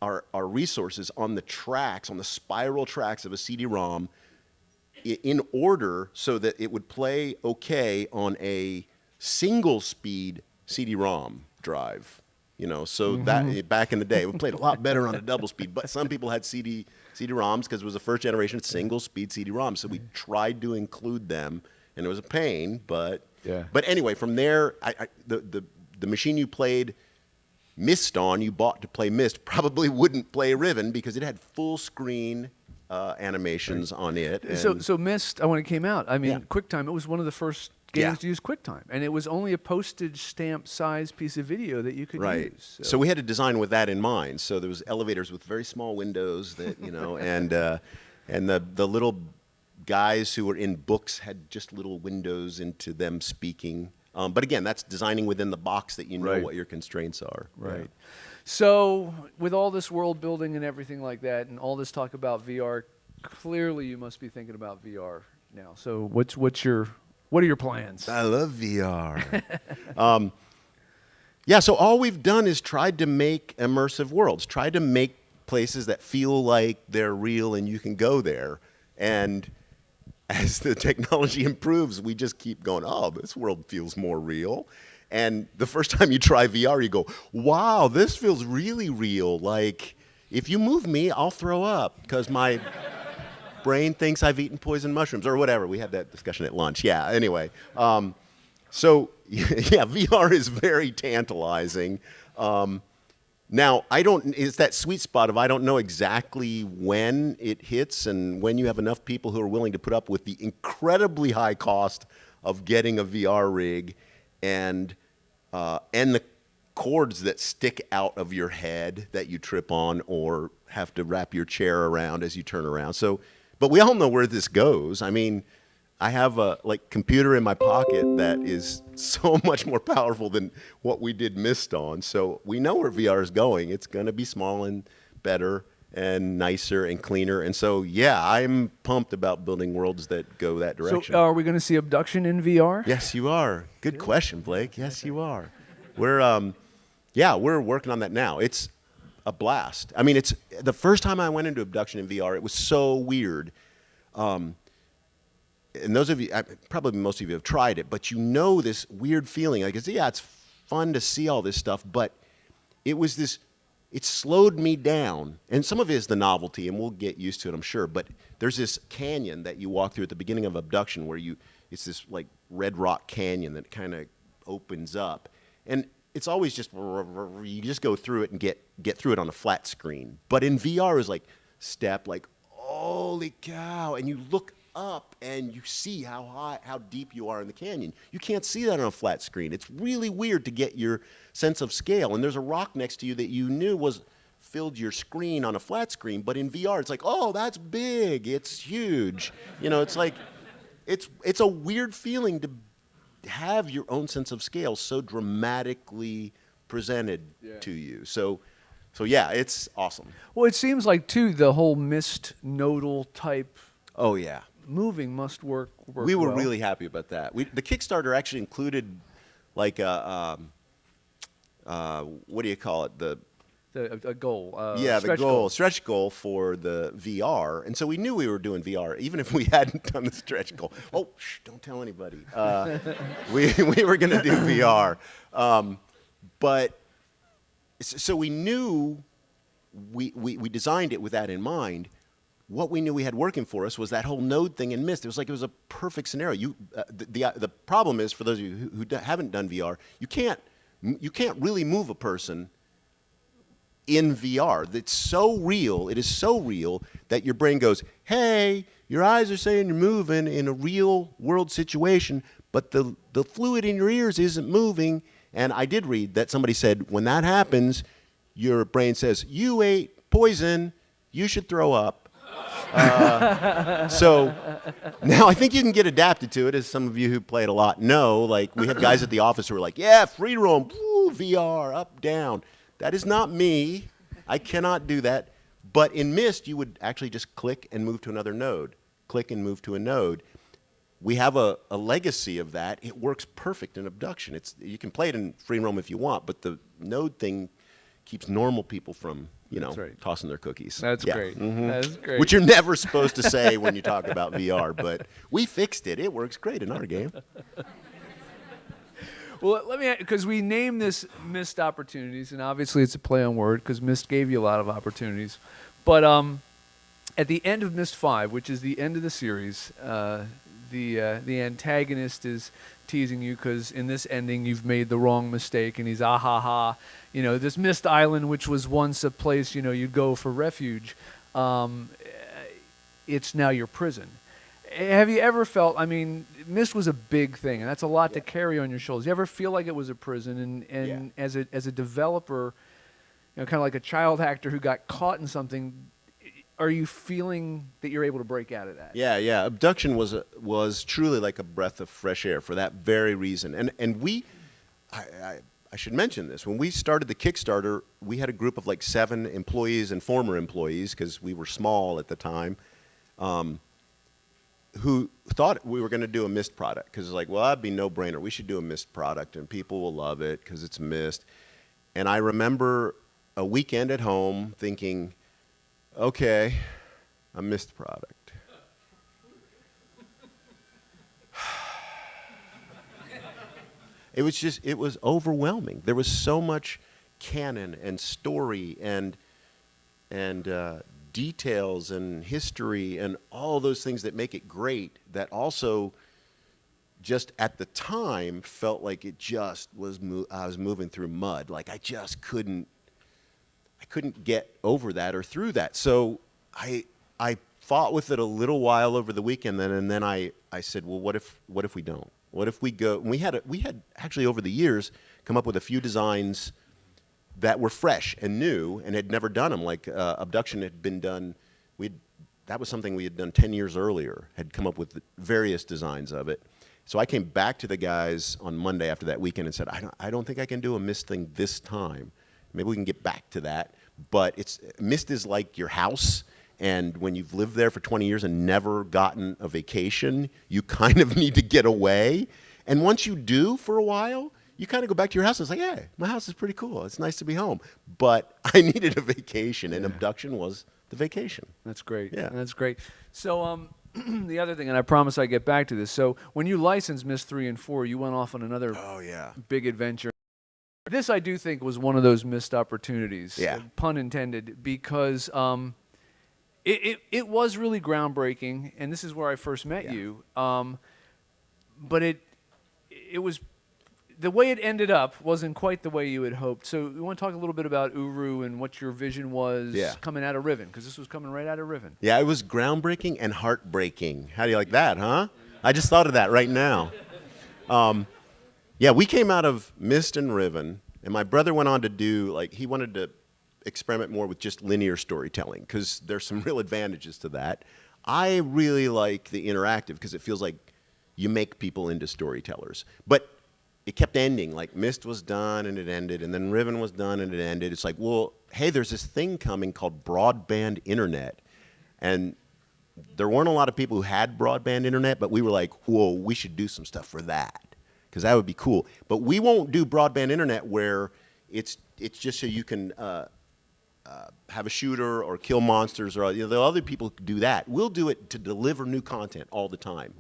our resources on the tracks, on the spiral tracks of a CD-ROM in order so that it would play okay on a single speed CD-ROM drive, so that back in the day, we played a lot better on a double speed, but some people had CD-ROMs because it was the first generation single speed CD-ROM. So we tried to include them, and it was a pain, but anyway, from there, the machine you played Myst on, you bought to play Myst, probably wouldn't play Riven because it had full screen animations on it. And So Myst, when it came out, QuickTime, it was one of the first games to use QuickTime, and it was only a postage stamp size pice of video that you could use. So we had to design with that in mind. So there was elevators with very small windows that and the little guys who were in books had just little windows into them speaking. But again, that's designing within the box that you know what your constraints are. Right. So with all this world building and everything like that, and all this talk about VR, clearly you must be thinking about VR now. So what are your plans? I love VR. So all we've done is tried to make immersive worlds, tried to make places that feel like they're real and you can go there. And as the technology improves, we just keep going, oh, this world feels more real. And the first time you try VR, you go, wow, this feels really real. Like, if you move me, I'll throw up because my brain thinks I've eaten poison mushrooms or whatever. We had that discussion at lunch. Yeah, anyway. VR is very tantalizing. Now, it's that sweet spot of I don't know exactly when it hits and when you have enough people who are willing to put up with the incredibly high cost of getting a VR rig and the cords that stick out of your head that you trip on or have to wrap your chair around as you turn around. But we all know where this goes. I mean, I have a computer in my pocket that is so much more powerful than what we did Myst on. So we know where VR is going. It's going to be small and better and nicer and cleaner. And so, yeah, I'm pumped about building worlds that go that direction. So are we going to see Abduction in VR? Yes, you are. Good question, Blake. Yes, you are. We're working on that now. It's a blast. I mean, it's the first time I went into Abduction in VR, it was so weird. And those of you, probably most of you have tried it, but you know this weird feeling. Like, it's fun to see all this stuff, but it was this, it slowed me down. And some of it is the novelty, and we'll get used to it, I'm sure. But there's this canyon that you walk through at the beginning of Abduction where it's this like red rock canyon that kind of opens up. And it's always just, you just go through it and get through it on a flat screen. But in VR, it's like step, like, holy cow. And you look up and you see how deep you are in the canyon. You can't see that on a flat screen. It's really weird to get your sense of scale. And there's a rock next to you that you knew filled your screen on a flat screen, but in VR, it's like, oh, that's big, it's huge. You know, it's like, it's a weird feeling to have your own sense of scale so dramatically presented to you. So yeah, it's awesome. Well, it seems like, too, the whole Myst nodal type Oh, yeah. moving must work We were well. really happy about that. The Kickstarter actually included, like, what do you call it? A goal. Stretch goal for the VR. And so we knew we were doing VR, even if we hadn't done the stretch goal. Oh, don't tell anybody. We were going to do VR. But so we knew we designed it with that in mind. What we knew we had working for us was that whole node thing in Myst. It was a perfect scenario. The problem is, for those of you who haven't done VR, you can't really move a person in VR. It's so real. It is so real that your brain goes, hey, your eyes are saying you're moving in a real world situation, but the fluid in your ears isn't moving. And I did read that somebody said, when that happens, your brain says, you ate poison, you should throw up. So now I think you can get adapted to it, as some of you who play it a lot know. Like, we have guys at the office who are like, yeah, free roam, woo, VR, up, down. That is not me. I cannot do that. But in Myst, you would actually just click and move to another node. Click and move to a node. We have a legacy of that. It works perfect in Abduction. You can play it in free roam if you want, but the node thing keeps normal people from, tossing their cookies. That's great. Mm-hmm. That's great. Which you're never supposed to say when you talk about VR, but we fixed it. It works great in our game. Well, let me, because we named this Myst Opportunities, and obviously it's a play on word, because Myst gave you a lot of opportunities. But at the end of Myst 5, which is the end of the series, the antagonist is teasing you because in this ending you've made the wrong mistake, and he's ha. This Myst Island, which was once a place you'd go for refuge, it's now your prison. Have you ever felt, Myst was a big thing, and that's a lot to carry on your shoulders. You ever feel like it was a prison, and as a developer, kind of like a child actor who got caught in something, are you feeling that you're able to break out of that? Yeah. Abduction was truly like a breath of fresh air for that very reason. And I should mention this. When we started the Kickstarter, we had a group of like 7 employees and former employees, because we were small at the time, who thought we were going to do a Myst product, because it's like, well, that'd be no-brainer. We should do a Myst product, and people will love it because it's Myst. And I remember a weekend at home thinking, okay, a Myst product. It was overwhelming. There was so much canon and story and details and history and all those things that make it great, that also just at the time felt like it just was I was moving through mud. Like I couldn't get over that or through that. So I fought with it a little while over the weekend, and then I said, well, what if we don't? What if we go? And we had actually over the years come up with a few designs that were fresh and new and had never done them. Like Abduction had been done. That was something we had done 10 years earlier. Had come up with various designs of it. So I came back to the guys on Monday after that weekend and said, I don't think I can do a Myst thing this time. Maybe we can get back to that. but Myst is like your house. And when you've lived there for 20 years and never gotten a vacation, you kind of need to get away. And once you do for a while, you kind of go back to your house and it's like, hey, my house is pretty cool. It's nice to be home. But I needed a vacation, and Abduction was the vacation. That's great. Yeah. That's great. So the other thing, and I promise I get back to this. So when you licensed Myst 3 and 4, you went off on another big adventure. This, I do think, was one of those missed opportunities, pun intended, because it was really groundbreaking, and this is where I first met you. But it was, the way it ended up wasn't quite the way you had hoped. So we want to talk a little bit about Uru and what your vision was coming out of Riven, because this was coming right out of Riven. Yeah, it was groundbreaking and heartbreaking. How do you like that, huh? I just thought of that right now. Yeah, we came out of Myst and Riven, and my brother went on to do, he wanted to experiment more with just linear storytelling, because there's some real advantages to that. I really like the interactive, because it feels like you make people into storytellers. But it kept ending. Like Myst was done and it ended, and then Riven was done and it ended. It's like, well, hey, there's this thing coming called broadband internet. And there weren't a lot of people who had broadband internet, but we were like, whoa, we should do some stuff for that, because that would be cool. But we won't do broadband internet where it's just so you can have a shooter or kill monsters, or there are other people who do that. We'll do it to deliver new content all the time.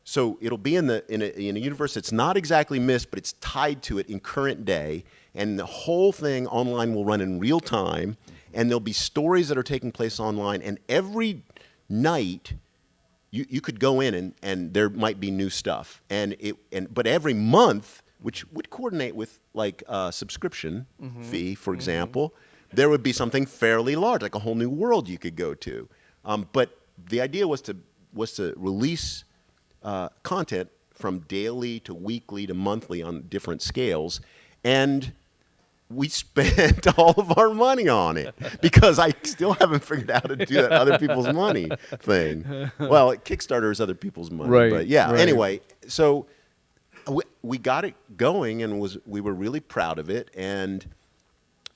So it'll be in a universe that's not exactly Myst, but it's tied to it in current day, and the whole thing online will run in real time, and there'll be stories that are taking place online, and every night you could go in and there might be new stuff, but every month, which would coordinate with a subscription fee, for example, there would be something fairly large, like a whole new world you could go to. But the idea was to release content from daily to weekly to monthly on different scales, and we spent all of our money on it, because I still haven't figured out how to do that other people's money thing. Well, Kickstarter is other people's money, right, but yeah. Right. Anyway, so we got it going, and we were really proud of it, and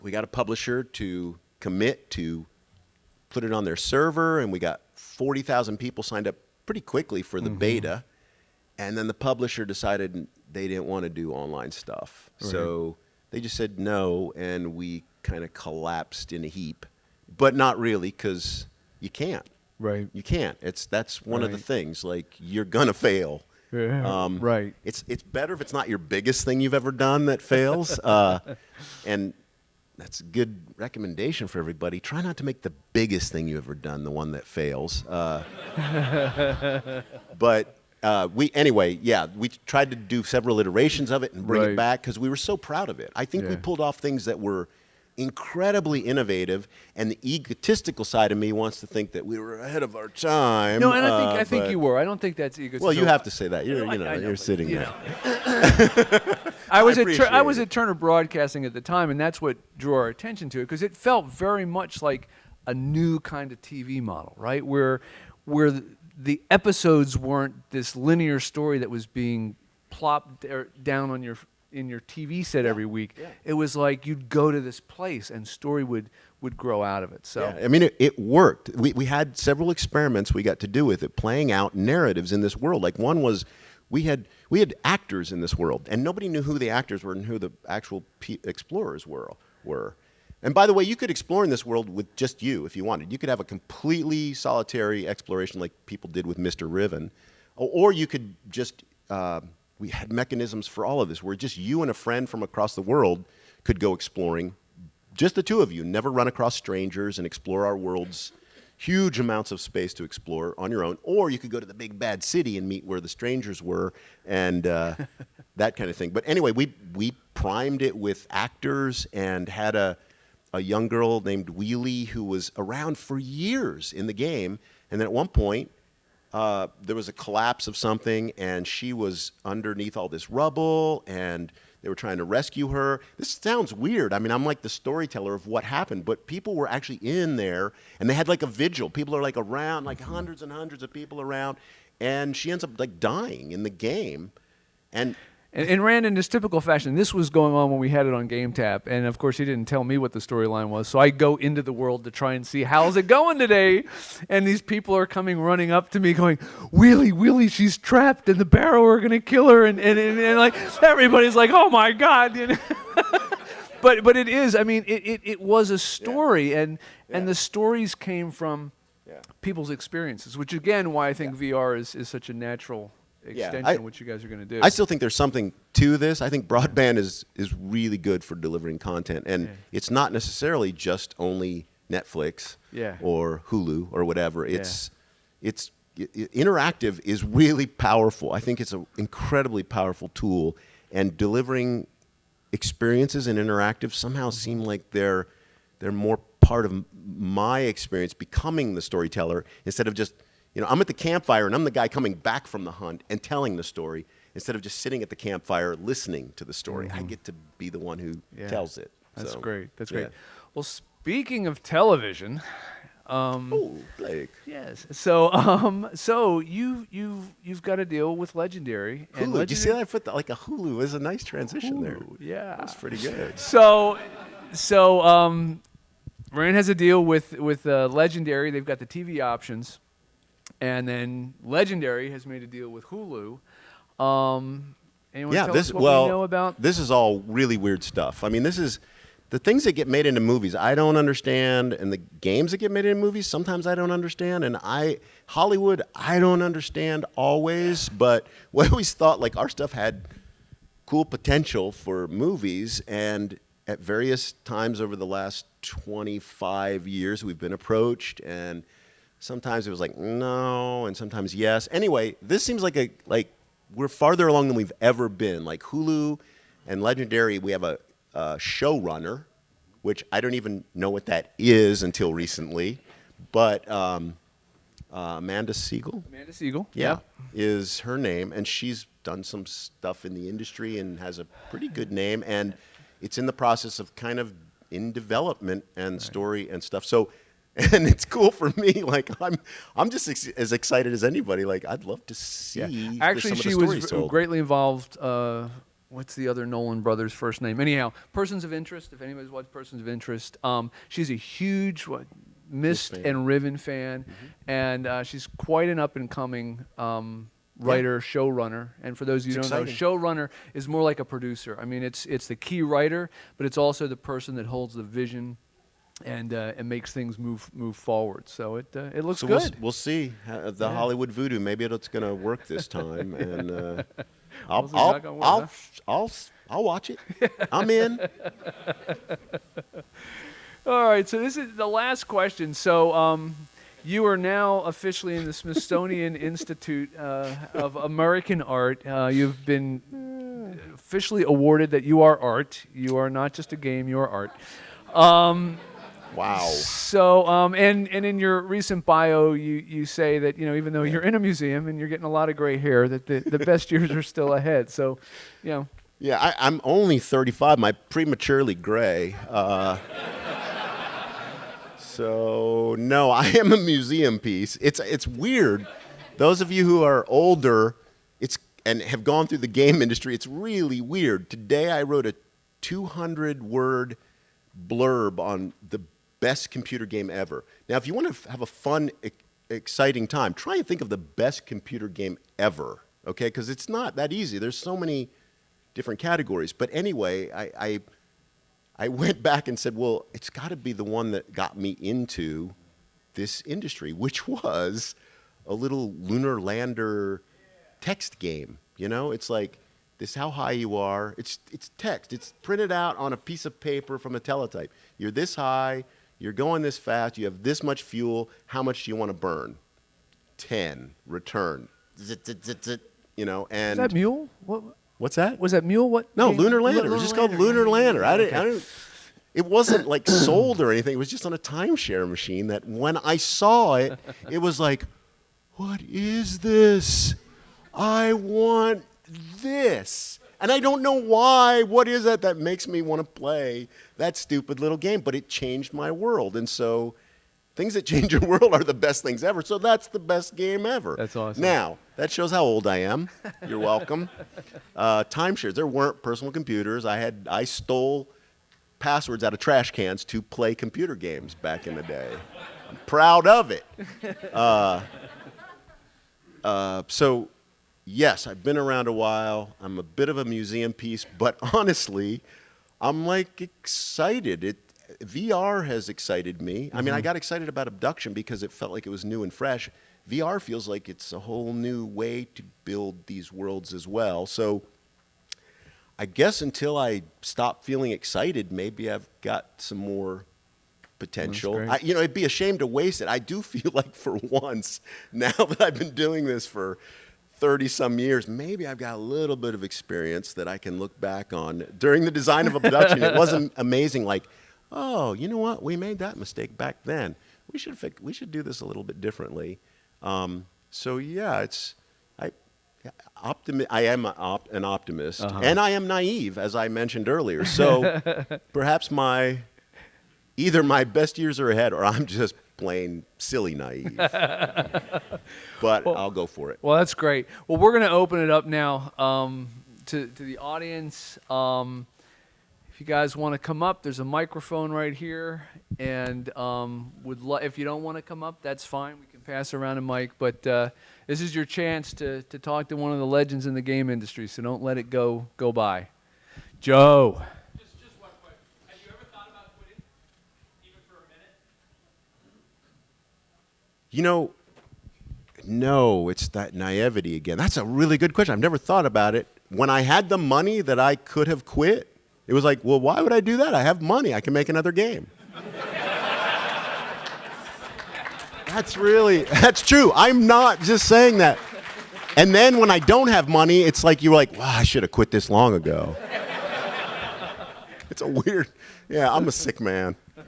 we got a publisher to commit to put it on their server, and we got 40,000 people signed up pretty quickly for the beta, and then the publisher decided they didn't want to do online stuff. Right. So they just said no, and we kind of collapsed in a heap, but not really, because you can't. Right. You can't. That's one of the things. You're gonna fail. Yeah. Right. It's better if it's not your biggest thing you've ever done that fails, and that's a good recommendation for everybody. Try not to make the biggest thing you've ever done the one that fails. But we tried to do several iterations of it and bring it back, because we were so proud of it. I think we pulled off things that were incredibly innovative, and the egotistical side of me wants to think that we were ahead of our time. No, and I think you were. I don't think that's egotistical. Well, you have to say that. You're sitting there. I was at Turner Broadcasting at the time, and that's what drew our attention to it, because it felt very much like a new kind of TV model, right? Where the episodes weren't this linear story that was being plopped down on in your TV set every week. Yeah. It was like you'd go to this place and story would grow out of it. So yeah, I mean, it worked. We had several experiments we got to do with it, playing out narratives in this world. Like one was, we had actors in this world, and nobody knew who the actors were and who the actual explorers were. And by the way, you could explore in this world with just you if you wanted. You could have a completely solitary exploration like people did with Myst or Riven, or you could just we had mechanisms for all of this where just you and a friend from across the world could go exploring, just the two of you, never run across strangers, and explore our worlds, huge amounts of space to explore on your own. Or you could go to the big bad city and meet where the strangers were, and that kind of thing. But anyway, we primed it with actors and had a young girl named Wheelie who was around for years in the game, and then at one point, there was a collapse of something, and she was underneath all this rubble, and they were trying to rescue her. This sounds weird. I mean, I'm like the storyteller of what happened, but people were actually in there, and they had like a vigil. People are like around, like hundreds and hundreds of people around, and she ends up like dying in the game. And And ran in this typical fashion. This was going on when we had it on GameTap, and of course he didn't tell me what the storyline was. So I go into the world to try and see how's it going today, and these people are coming running up to me, going, "Wheelie, she's trapped, and the barrow are gonna kill her," and like everybody's like, "Oh my God!" You know? But it is. I mean, it was a story, and the stories came from people's experiences, which again, why I think VR is such a natural extension of what you guys are going to do. I still think there's something to this. I think broadband is really good for delivering content, and it's not necessarily just only Netflix or Hulu or whatever. It's interactive is really powerful. I think it's an incredibly powerful tool, and delivering experiences in interactive somehow seem like they're more part of my experience becoming the storyteller instead of just, I'm at the campfire and I'm the guy coming back from the hunt and telling the story instead of just sitting at the campfire listening to the story. I get to be the one who tells it. That's great. That's great. Well, speaking of television, Blake. Yes. So you've got to deal with Legendary. Hulu. Did you see that? I put like a Hulu. It was a nice transition there. Yeah. That's pretty good. So Rand has a deal with Legendary. They've got the TV options, and then Legendary has made a deal with Hulu. Anyone tell us what we know about? This is all really weird stuff. I mean, this is the things that get made into movies I don't understand, and the games that get made into movies sometimes I don't understand, and Hollywood I don't understand always, but we always thought like our stuff had cool potential for movies, and at various times over the last 25 years we've been approached, and sometimes it was like no, and sometimes yes. Anyway, this seems like we're farther along than we've ever been. Like Hulu and Legendary, we have a showrunner, which I don't even know what that is until recently, but Amanda Siegel. Amanda Siegel, is her name, and she's done some stuff in the industry and has a pretty good name, and it's in the process of kind of in development and story and stuff. So, and it's cool for me. Like I'm just as excited as anybody. Like I'd love to see. Actually, some of the she stories was told. greatly involved. What's the other Nolan brothers' first name? Anyhow, Persons of Interest. If anybody's watched Persons of Interest, she's a huge Myst and Riven fan, and she's quite an up and coming writer, showrunner. And for those of you who don't know, showrunner is more like a producer. I mean, it's the key writer, but it's also the person that holds the vision and makes things move forward. So it looks good. We'll see the Hollywood voodoo. Maybe it's going to work this time, and I'll watch it. I'm in. All right. So this is the last question. So you are now officially in the Smithsonian Institute of American Art. You've been officially awarded that you are art. You are not just a game. You are art. Wow. So, and in your recent bio, you say that, even though you're in a museum and you're getting a lot of gray hair, that the best years are still ahead. So, Yeah, I'm only 35. I'm prematurely gray. So, no, I am a museum piece. It's weird. Those of you who are older and have gone through the game industry, it's really weird. Today I wrote a 200-word blurb on the best computer game ever. Now, if you want to have a fun, exciting time, try and think of the best computer game ever, okay? Because it's not that easy. There's so many different categories. But anyway, I went back and said, well, it's got to be the one that got me into this industry, which was a little lunar lander text game. It's like, this is how high you are. It's text. It's printed out on a piece of paper from a teletype. You're this high. You're going this fast. You have this much fuel. How much do you want to burn? 10. Return. Zit, zit, zit, zit. And is that Mule? What's that? Was that Mule? What? No, game? Lunar Lander. It was just called Lunar Lander. I Okay. didn't. It wasn't like sold or anything. It was just on a timeshare machine that when I saw it, it was like, what is this? I want this. And I don't know why. What is that makes me want to play that stupid little game? But it changed my world. And so things that change your world are the best things ever. So that's the best game ever. That's awesome. Now, that shows how old I am. You're welcome. Timeshares. There weren't personal computers. I stole passwords out of trash cans to play computer games back in the day. I'm proud of it. So, yes, I've been around a while. I'm a bit of a museum piece, but honestly, I'm like excited. VR has excited me. I mean, I got excited about Abduction because it felt like it was new and fresh. VR feels like it's a whole new way to build these worlds as well. So I guess until I stop feeling excited, maybe I've got some more potential. It'd be a shame to waste it. I do feel like for once, now that I've been doing this for 30-some years, maybe I've got a little bit of experience that I can look back on. During the design of Abduction, it wasn't amazing like, oh, you know what? We made that mistake back then. We should do this a little bit differently. So yeah, I am an optimist, and I am naive, as I mentioned earlier. So perhaps either my best years are ahead, or I'm just plain silly naive. But I'll go for it. Well, that's great. Well, we're going to open it up now to the audience. If you guys want to come up, there's a microphone right here. And if you don't want to come up, that's fine. We can pass around a mic. But this is your chance to talk to one of the legends in the game industry, so don't let it go by. Joe. Just one question. Have you ever thought about quitting, even for a minute? No, it's that naivety again. That's a really good question. I've never thought about it. When I had the money that I could have quit, it was like, well, why would I do that? I have money. I can make another game. That's true. I'm not just saying that. And then when I don't have money, it's like you're like, wow, I should have quit this long ago. It's a weird, I'm a sick man. Yeah.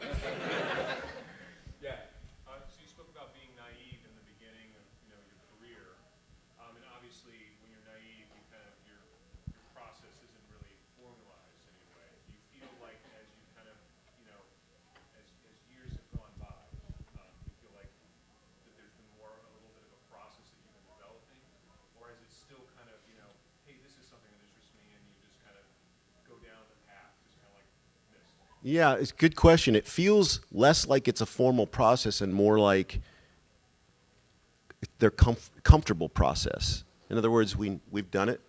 So you spoke about being naive in the beginning of your career. And obviously, when you're naive, your process isn't really formalized anyway. Do you feel like as you as years have gone by, you feel like that there's been a little bit of a process that you've been developing? Or is it still hey, this is something that interests me, and you just go down the path, just like this? Yeah, it's a good question. It feels less like it's a formal process and more like their comfortable process. In other words, we've done it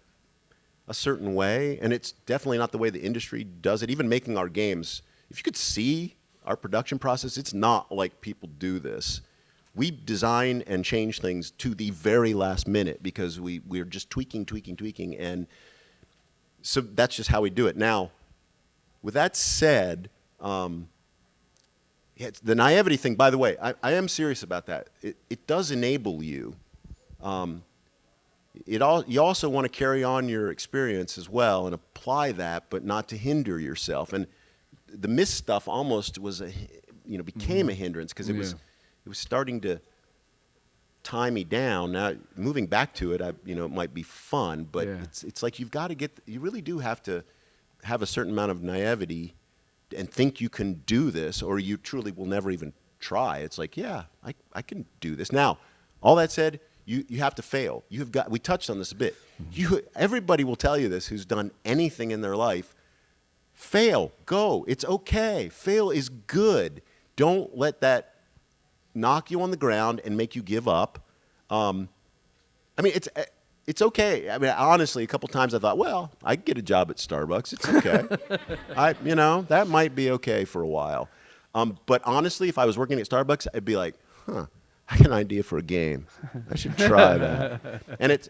a certain way, and it's definitely not the way the industry does it. Even making our games, if you could see our production process, it's not like people do this. We design and change things to the very last minute because we're just tweaking, and so that's just how we do it. Now, with that said, the naivety thing, by the way, I am serious about that. It does enable you. You also want to carry on your experience as well and apply that, but not to hinder yourself. And the Myst stuff almost was became a hindrance because it was starting to tie me down. Now moving back to it, it might be fun, but it's like you really do have to have a certain amount of naivety and think you can do this, or you truly will never even try. It's like, I can do this. Now, all that said, you have to fail. We touched on this a bit. Everybody will tell you this who's done anything in their life. Fail. Go. It's okay. Fail is good. Don't let that knock you on the ground and make you give up. It's okay. I mean, honestly, a couple times I thought, well, I could get a job at Starbucks. It's okay. That might be okay for a while. But honestly, if I was working at Starbucks, I'd be like, I got an idea for a game. I should try that. And it's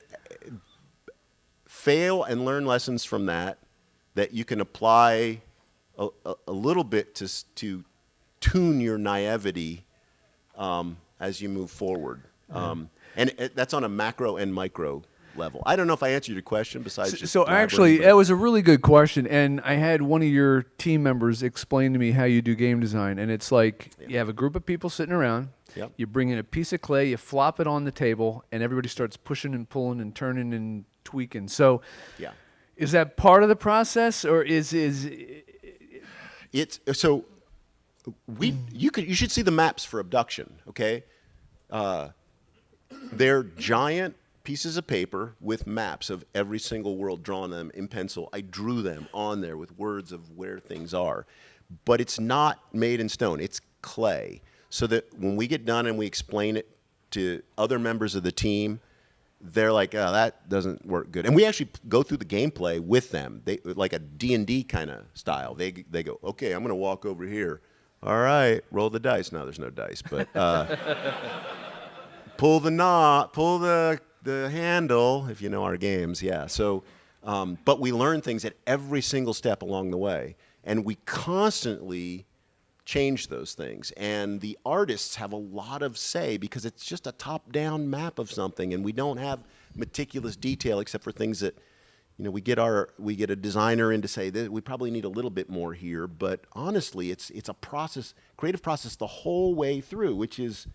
fail and learn lessons from that you can apply a little bit to tune your naivety as you move forward. And that's on a macro and micro level. I don't know if I answered your question besides just So actually, that was a really good question. And I had one of your team members explain to me how you do game design. And it's like you have a group of people sitting around. Yep. You bring in a piece of clay, you flop it on the table, and everybody starts pushing and pulling and turning and tweaking. So is that part of the process, or is it's so you should see the maps for Abduction. Okay, they're giant pieces of paper with maps of every single world drawn on them in pencil. I drew them on there with words of where things are, but it's not made in stone. It's clay, so that when we get done and we explain it to other members of the team, they're like, oh, that doesn't work good. And we actually go through the gameplay with them. They like a D&D kind of style. They go, okay, I'm going to walk over here. All right, roll the dice. No, there's no dice, but pull the handle, if you know our games. Yeah. So, but we learn things at every single step along the way, and we constantly change those things. And the artists have a lot of say because it's just a top-down map of something, and we don't have meticulous detail except for things that, we get a designer in to say that we probably need a little bit more here. But honestly, it's a process, creative process the whole way through, which is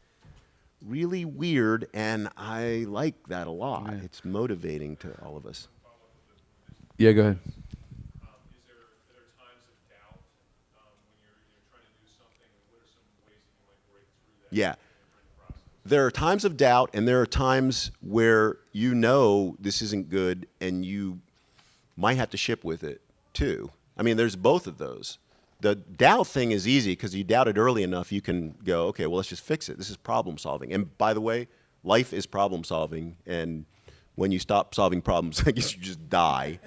really weird, and I like that a lot. Yeah. It's motivating to all of us. Yeah, go ahead. Is there times of doubt when you're trying to do something? What are some ways that you might break through that? Yeah. There are times of doubt, and there are times where this isn't good, and you might have to ship with it too. I mean, there's both of those. The doubt thing is easy because you doubt it early enough, you can go, okay, well, let's just fix it. This is problem solving. And by the way, life is problem solving. And when you stop solving problems, I guess you just die.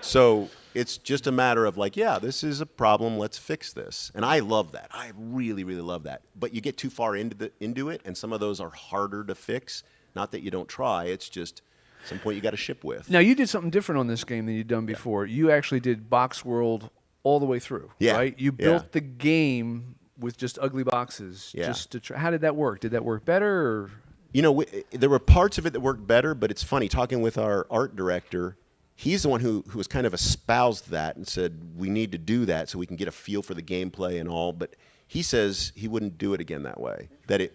So it's just a matter of like, yeah, this is a problem. Let's fix this. And I love that. I really, really love that. But you get too far into it, and some of those are harder to fix. Not that you don't try. It's just at some point you got to ship with. Now, you did something different on this game than you'd done before. Yeah. You actually did box world all the way through, right? You built the game with just ugly boxes. Yeah. Just to try. How did that work? Did that work better? Or? There were parts of it that worked better, but it's funny, talking with our art director, he's the one who was kind of espoused that and said, we need to do that so we can get a feel for the gameplay and all, but he says he wouldn't do it again that way. That it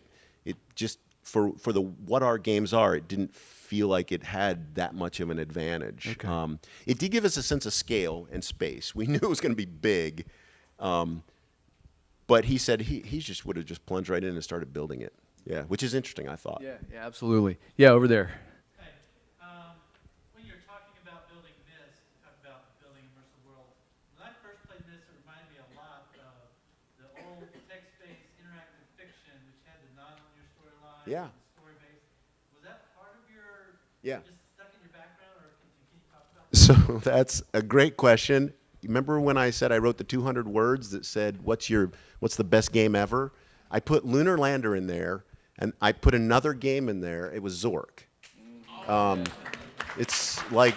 just, for what our games are, it didn't feel like it had that much of an advantage. Okay. It did give us a sense of scale and space. We knew it was going to be big, but he said he just would have just plunged right in and started building it. Yeah, which is interesting, I thought. Yeah, absolutely. Yeah, over there. Hey, when you're talking about building Myst, you talk about building immersive world. When I first played Myst, it reminded me a lot of the old text-based interactive fiction, which had the nonlinear storyline. Yeah. Story-based. Was that part of your? Yeah. Just stuck in your background, or can you talk about that? So that's a great question. Remember when I said I wrote the 200 words that said, what's the best game ever? I put Lunar Lander in there, and I put another game in there. It was Zork. It's like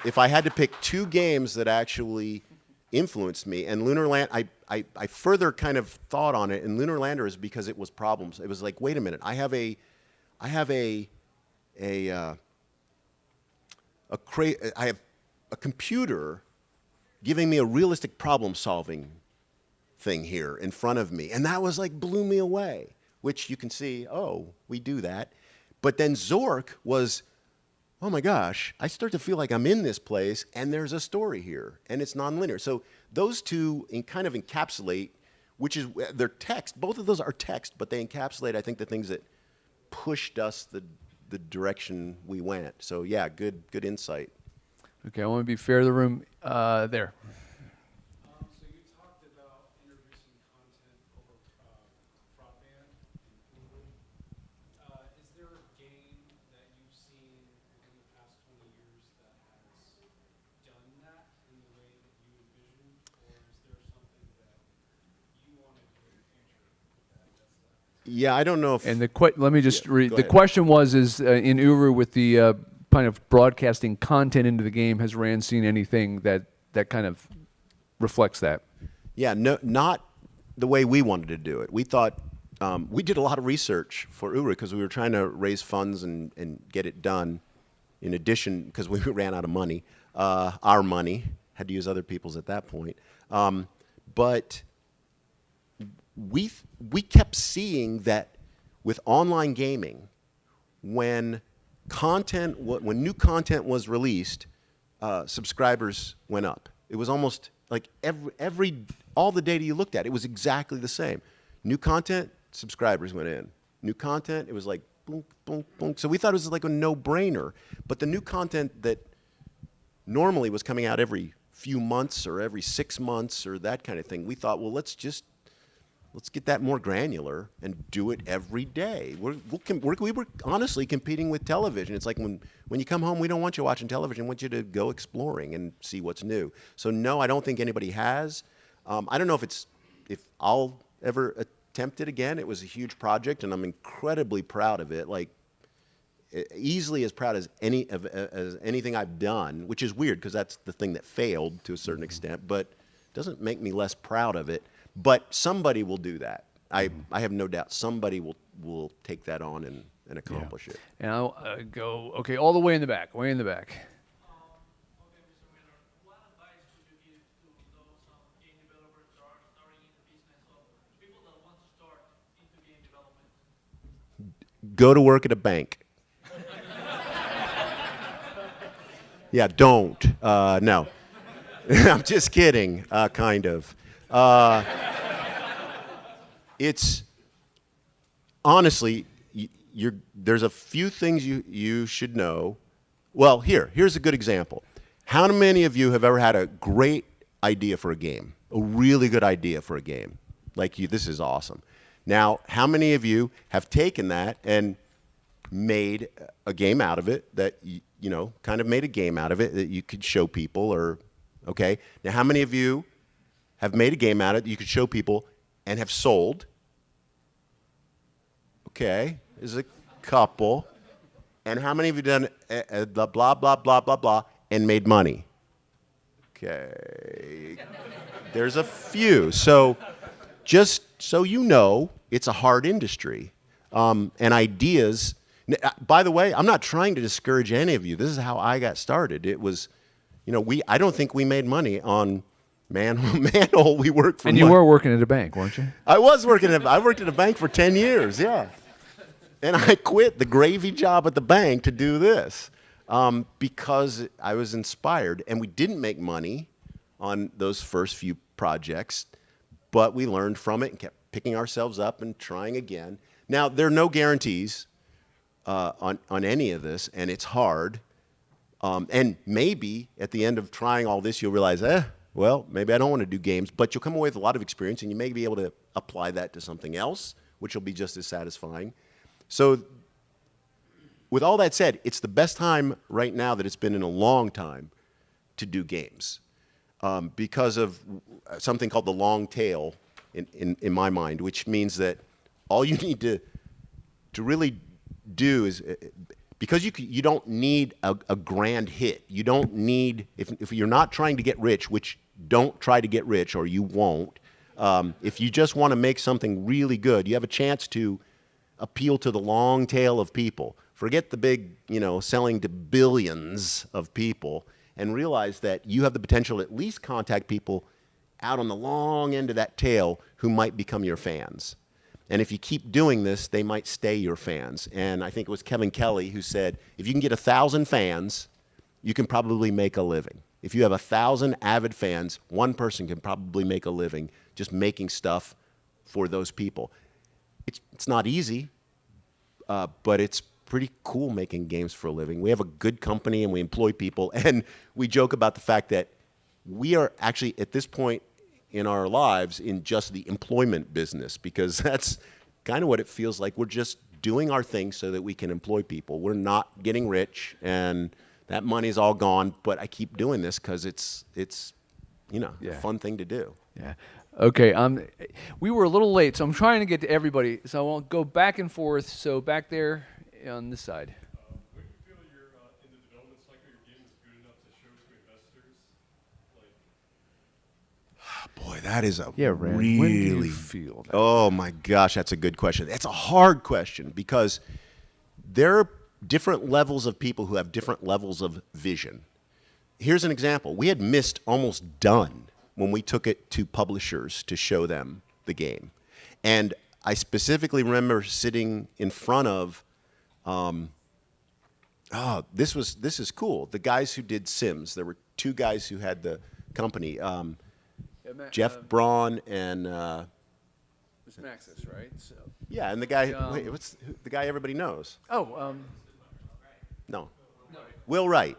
if I had to pick two games that actually influenced me, and Lunar Lander, I further kind of thought on it, and Lunar Lander is because it was problems. It was like, wait a minute, I have a computer giving me a realistic problem-solving thing here in front of me. And that was like, blew me away, which you can see, oh, we do that. But then Zork was, oh my gosh, I start to feel like I'm in this place and there's a story here and it's nonlinear. So those two kind of encapsulate, which is, they're text, both of those are text, but they encapsulate, I think, the things that pushed us the direction we went. So yeah, good insight. Okay, I want to be fair to the room. There. So you talked about introducing content over prop band and Hulu. Is there a game that you've seen in the past 20 years that has done that in the way that you envisioned, or is there something that you want to do in the future that does that? Yeah, I don't know if... And let me just read. The ahead. question was, in Uru with the kind of broadcasting content into the game, has Rand seen anything that kind of reflects that? Yeah, no, not the way we wanted to do it. We thought, we did a lot of research for Uru because we were trying to raise funds and get it done. In addition, because we ran out of money, our money, had to use other people's at that point. But we kept seeing that with online gaming, when new content was released, subscribers went up. It was almost like all the data you looked at, it was exactly the same. New content, subscribers went in. New content, it was like boom, boom, boom. So we thought it was like a no-brainer. But the new content that normally was coming out every few months or every 6 months or that kind of thing, we thought, well, let's get that more granular and do it every day. We were honestly competing with television. It's like when you come home, we don't want you watching television. We want you to go exploring and see what's new. So no, I don't think anybody has. I don't know if I'll ever attempt it again. It was a huge project, and I'm incredibly proud of it. Like easily as proud as anything I've done, which is weird because that's the thing that failed to a certain extent, but doesn't make me less proud of it. But somebody will do that. I have no doubt somebody will take that on and accomplish it. And I'll go, okay, all the way in the back, way in the back. Okay, Mr. Miller, what advice would you give to those game developers that are starting in the business, or people that want to start into game development? Go to work at a bank. Yeah, don't. No. I'm just kidding, kind of. It's honestly, there's a few things you should know. Well, here's a good example. How many of you have ever had a great idea for a game, a really good idea for a game? Like this is awesome. Now, how many of you have taken that and made a game out of it that, kind of made a game out of it that you could show people okay? Now, how many of you have made a game out of it that you could show people and have sold? Okay, there's a couple. And how many of you done blah, blah, blah, blah, blah, blah, and made money? Okay, there's a few. So just so you know, it's a hard industry. And ideas, by the way, I'm not trying to discourage any of you. This is how I got started. It was, I don't think we made money on Manhole. We worked for And you were working at a bank, weren't you? I worked at a bank for 10 years, yeah. And I quit the gravy job at the bank to do this because I was inspired. And we didn't make money on those first few projects, but we learned from it and kept picking ourselves up and trying again. Now, there are no guarantees on any of this, and it's hard. And maybe at the end of trying all this, you'll realize, well, maybe I don't want to do games, but you'll come away with a lot of experience, and you may be able to apply that to something else, which will be just as satisfying. So with all that said, it's the best time right now that it's been in a long time to do games because of something called the long tail in my mind, which means that all you need to really do is, because you don't need a grand hit. You don't need, if you're not trying to get rich, which don't try to get rich or you won't. If you just want to make something really good, you have a chance to appeal to the long tail of people. Forget the big, selling to billions of people, and realize that you have the potential to at least contact people out on the long end of that tail who might become your fans. And if you keep doing this, they might stay your fans. And I think it was Kevin Kelly who said, if you can get 1,000 fans, you can probably make a living. If you have 1,000 avid fans, one person can probably make a living just making stuff for those people. It's not easy, but it's pretty cool making games for a living. We have a good company and we employ people, and we joke about the fact that we are actually at this point in our lives in just the employment business, because that's kind of what it feels like. We're just doing our thing so that we can employ people. We're not getting rich, and that money's all gone, but I keep doing this because it's a fun thing to do. Yeah. Okay, we were a little late, so I'm trying to get to everybody. So I won't go back and forth. So back there on this side. When you feel you're in the development cycle, your game is good enough to show to investors? Boy, that is a Rand, really, when do you feel that? Oh my gosh, that's a good question. That's a hard question because there are different levels of people who have different levels of vision. Here's an example. We had Myst almost done when we took it to publishers to show them the game. And I specifically remember sitting in front of, this is cool. The guys who did Sims, there were two guys who had the company, Jeff Braun and It's Maxis, right? So, yeah, and the guy. Wait, the guy everybody knows? No. Will Wright.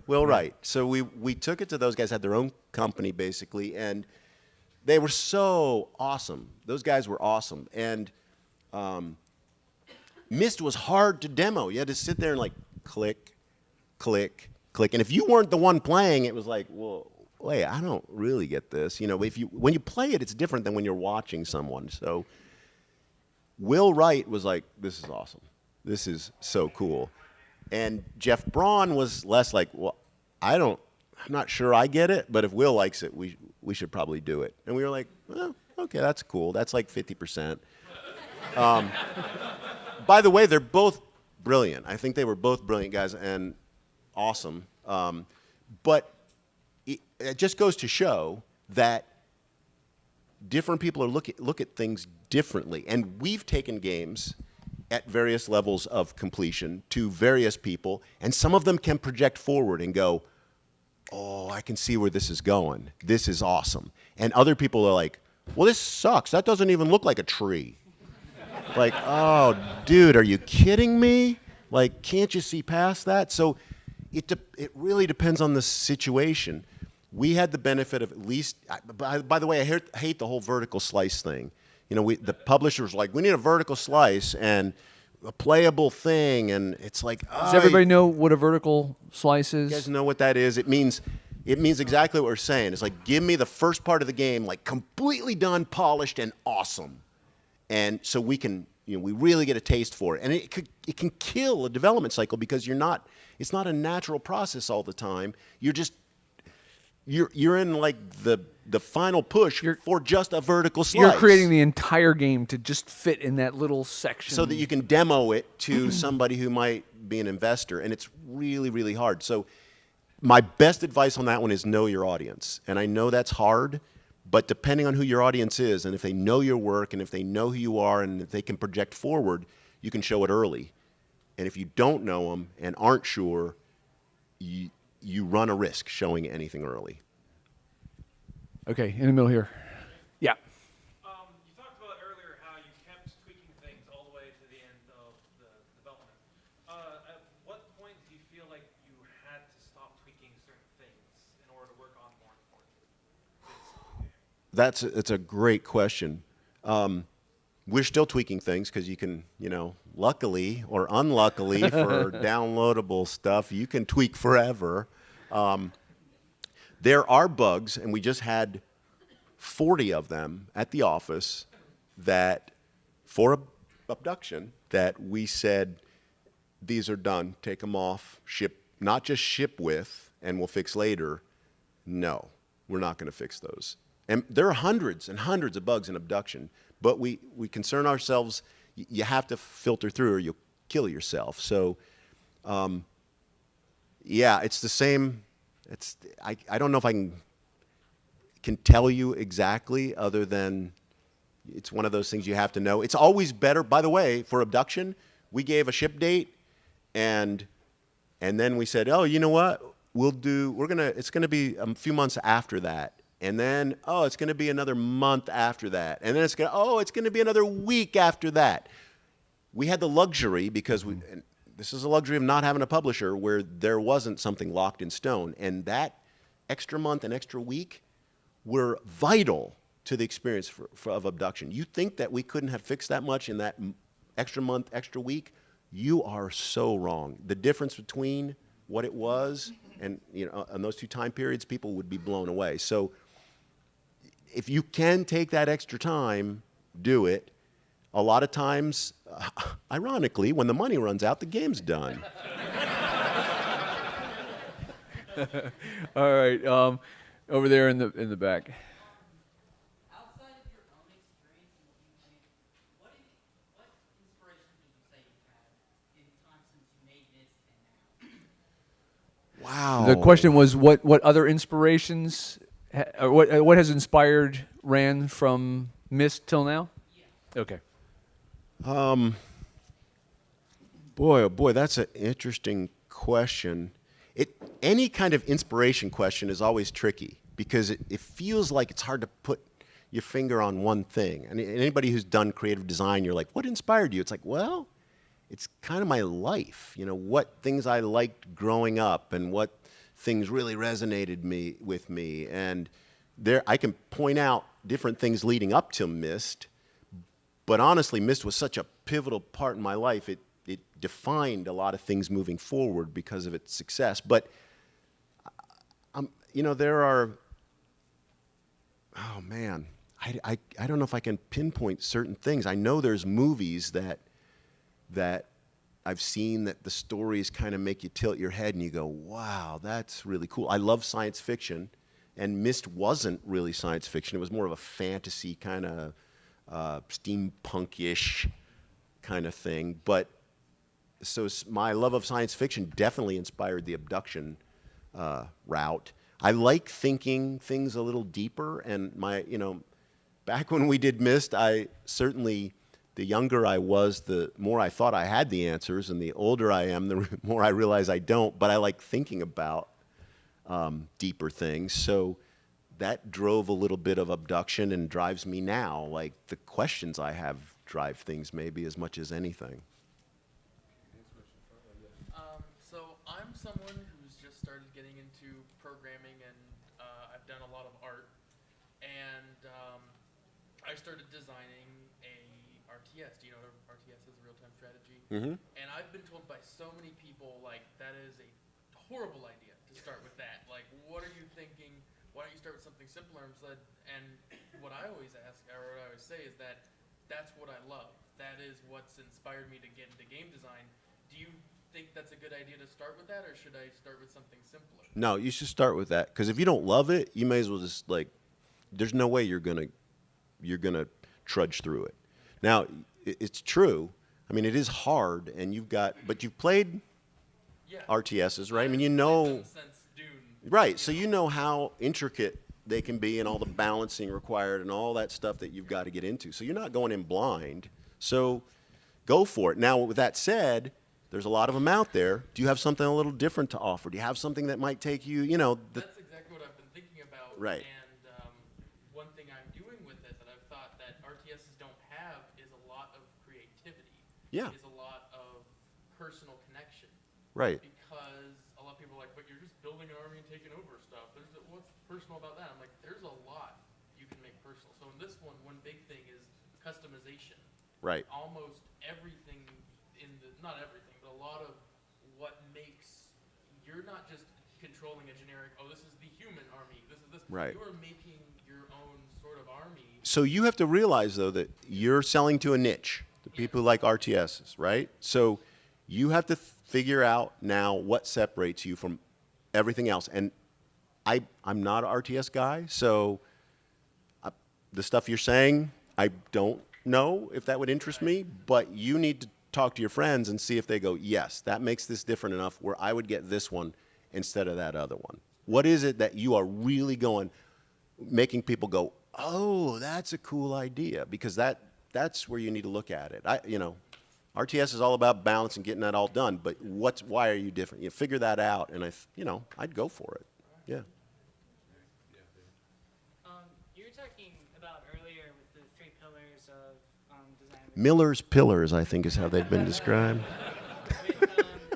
Will Wright. So we took it to those guys, had their own company basically, and they were so awesome. Those guys were awesome. And Myst was hard to demo. You had to sit there and like click, click, click. And if you weren't the one playing, it was like, well, wait, I don't really get this. You know, when you play it, it's different than when you're watching someone. So Will Wright was like, this is awesome. This is so cool. And Jeff Braun was less like, well, I'm not sure I get it, but if Will likes it, we should probably do it. And we were like, well, okay, that's cool. That's like 50%. By the way, they're both brilliant. I think they were both brilliant guys and awesome. But it just goes to show that different people are look at things differently. And we've taken games at various levels of completion to various people, and some of them can project forward and go, oh, I can see where this is going. This is awesome. And other people are like, well, this sucks. That doesn't even look like a tree. Like, oh, dude, are you kidding me? Like, can't you see past that? So it really depends on the situation. We had the benefit of at least, by the way, I hate the whole vertical slice thing. You know, the publisher's like, we need a vertical slice and a playable thing, and it's like, does everybody know what a vertical slice is? You guys know what that is? It means exactly what we're saying. It's like, give me the first part of the game, like completely done, polished, and awesome. And so we can, we really get a taste for it. And it can kill a development cycle because it's not a natural process all the time. You're in like the final push for just a vertical slice. You're creating the entire game to just fit in that little section. So that you can demo it to somebody who might be an investor, and it's really, really hard. So my best advice on that one is know your audience. And I know that's hard, but depending on who your audience is, and if they know your work, and if they know who you are, and if they can project forward, you can show it early. And if you don't know them and aren't sure, you run a risk showing anything early. Okay, in the middle here. Yeah. You talked about earlier how you kept tweaking things all the way to the end of the development. At what point do you feel like you had to stop tweaking certain things in order to work on more important things? It's a great question. We're still tweaking things because you can, luckily or unluckily for downloadable stuff, you can tweak forever. There are bugs, and we just had 40 of them at the office for Abduction, that we said, these are done, take them off, not just ship with, and we'll fix later. No, we're not going to fix those. And there are hundreds and hundreds of bugs in Abduction, but we concern ourselves, you have to filter through or you'll kill yourself. So, yeah, it's the same. I don't know if I can tell you exactly, other than it's one of those things you have to know. It's always better, by the way, for Abduction, we gave a ship date, and then we said, oh, you know what? It's gonna be a few months after that. And then, it's going to be another month after that. And then it's going to be another week after that. We had the luxury, because and this is a luxury of not having a publisher, where there wasn't something locked in stone. And that extra month and extra week were vital to the experience of Abduction. You think that we couldn't have fixed that much in that extra month, extra week? You are so wrong. The difference between what it was and, on those two time periods, people would be blown away. So if you can take that extra time, do it. A lot of times, ironically, when the money runs out, the game's done. All right, over there in the back. Outside of your own experience and what you made, what inspiration would you say you've had in the time since you made this and now? Wow. The question was, what other inspirations, or what has inspired Ran from Myst till now? Yeah. Okay. Boy, oh boy, that's an interesting question. Any kind of inspiration question is always tricky. because it feels like it's hard to put your finger on one thing. And anybody who's done creative design, you're like, what inspired you? It's like, well, it's kind of my life. You know, what things I liked growing up and what things really resonated with me. And there, I can point out different things leading up to Myst, but honestly, Myst was such a pivotal part in my life. It defined a lot of things moving forward because of its success. But, you know, there are, oh man, I don't know if I can pinpoint certain things. I know there's movies that I've seen that the stories kind of make you tilt your head and you go, wow, that's really cool. I love science fiction, and Myst wasn't really science fiction. It was more of a fantasy kind of steampunk-ish kind of thing. But so my love of science fiction definitely inspired the Abduction route. I like thinking things a little deeper, and you know, back when we did Myst, I certainly, the younger I was, the more I thought I had the answers, and the older I am, the more I realize I don't, but I like thinking about deeper things. So that drove a little bit of Abduction and drives me now. Like, the questions I have drive things maybe as much as anything. So I'm someone who's just started getting into programming, and I've done a lot of art, and I started designing a RTS. Do you know what RTS is, a real-time strategy? Mm-hmm. And I've been told by so many people, like, that is a horrible idea to start with that. Like, what are you thinking? Why don't you start with something simpler? And what I always ask, or what I always say, is that that's what I love. That is what's inspired me to get into game design. Do you think that's a good idea to start with that, or should I start with something simpler? No, you should start with that, because if you don't love it, you may as well just, like, there's no way you're gonna trudge through it. Now, it's true. I mean, it is hard, and but you've played RTSs, right? I mean, you know, right? So you know how intricate they can be, and all the balancing required, and all that stuff that you've got to get into. So you're not going in blind. So go for it. Now, with that said, there's a lot of them out there. Do you have something a little different to offer? Do you have something that might take you, you know? That's exactly what I've been thinking about. Right. And one thing I'm doing with it that I've thought that RTSs don't have is a lot of creativity. Yeah. Is a lot of personal connection. Right. Because a lot of people are like, but you're just building an army and taking over stuff. What's personal about that? I'm like, there's a lot you can make personal. So in this one big thing is customization. Right. Almost everything not everything, but a lot of what makes, you're not just controlling a generic, oh, this is the human army, this is this. Right. You're making your own sort of army. So you have to realize, though, that you're selling to a niche, the people who like RTSs, right? So you have to figure out now what separates you from everything else. And I'm not an RTS guy, so the stuff you're saying, I don't know if that would interest me, but you need to talk to your friends and see if they go, yes, that makes this different enough where I would get this one instead of that other one. What is it that you are really making people go, oh, that's a cool idea? Because that's where you need to look at it. You know, RTS is all about balance and getting that all done, but why are you different? You figure that out, and I'd go for it. Yeah. You were talking about earlier with the 3 pillars of design. Miller's Pillars, I think, is how they've been described. With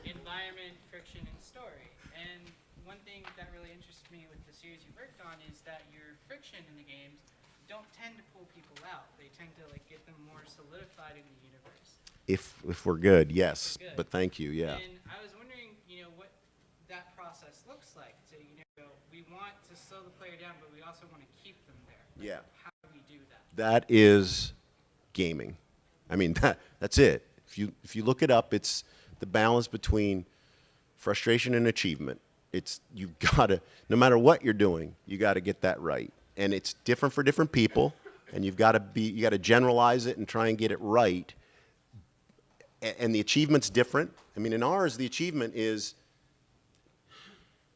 environment, friction, and story. And one thing that really interests me with the series you worked on is that your friction in the games don't tend to pull people out. They tend to get them more solidified in the universe. If we're good, yes. Good. But thank you, yeah. And I was wondering, what that process looks like. So, we want to slow the player down, but we also want to keep them there. Yeah. How do we do that? That is gaming. I mean, that's it. If you look it up, it's the balance between frustration and achievement. You've got to, no matter what you're doing, you got to get that right. And it's different for different people, and you got to generalize it and try and get it right. And the achievement's different. I mean, in ours, the achievement is,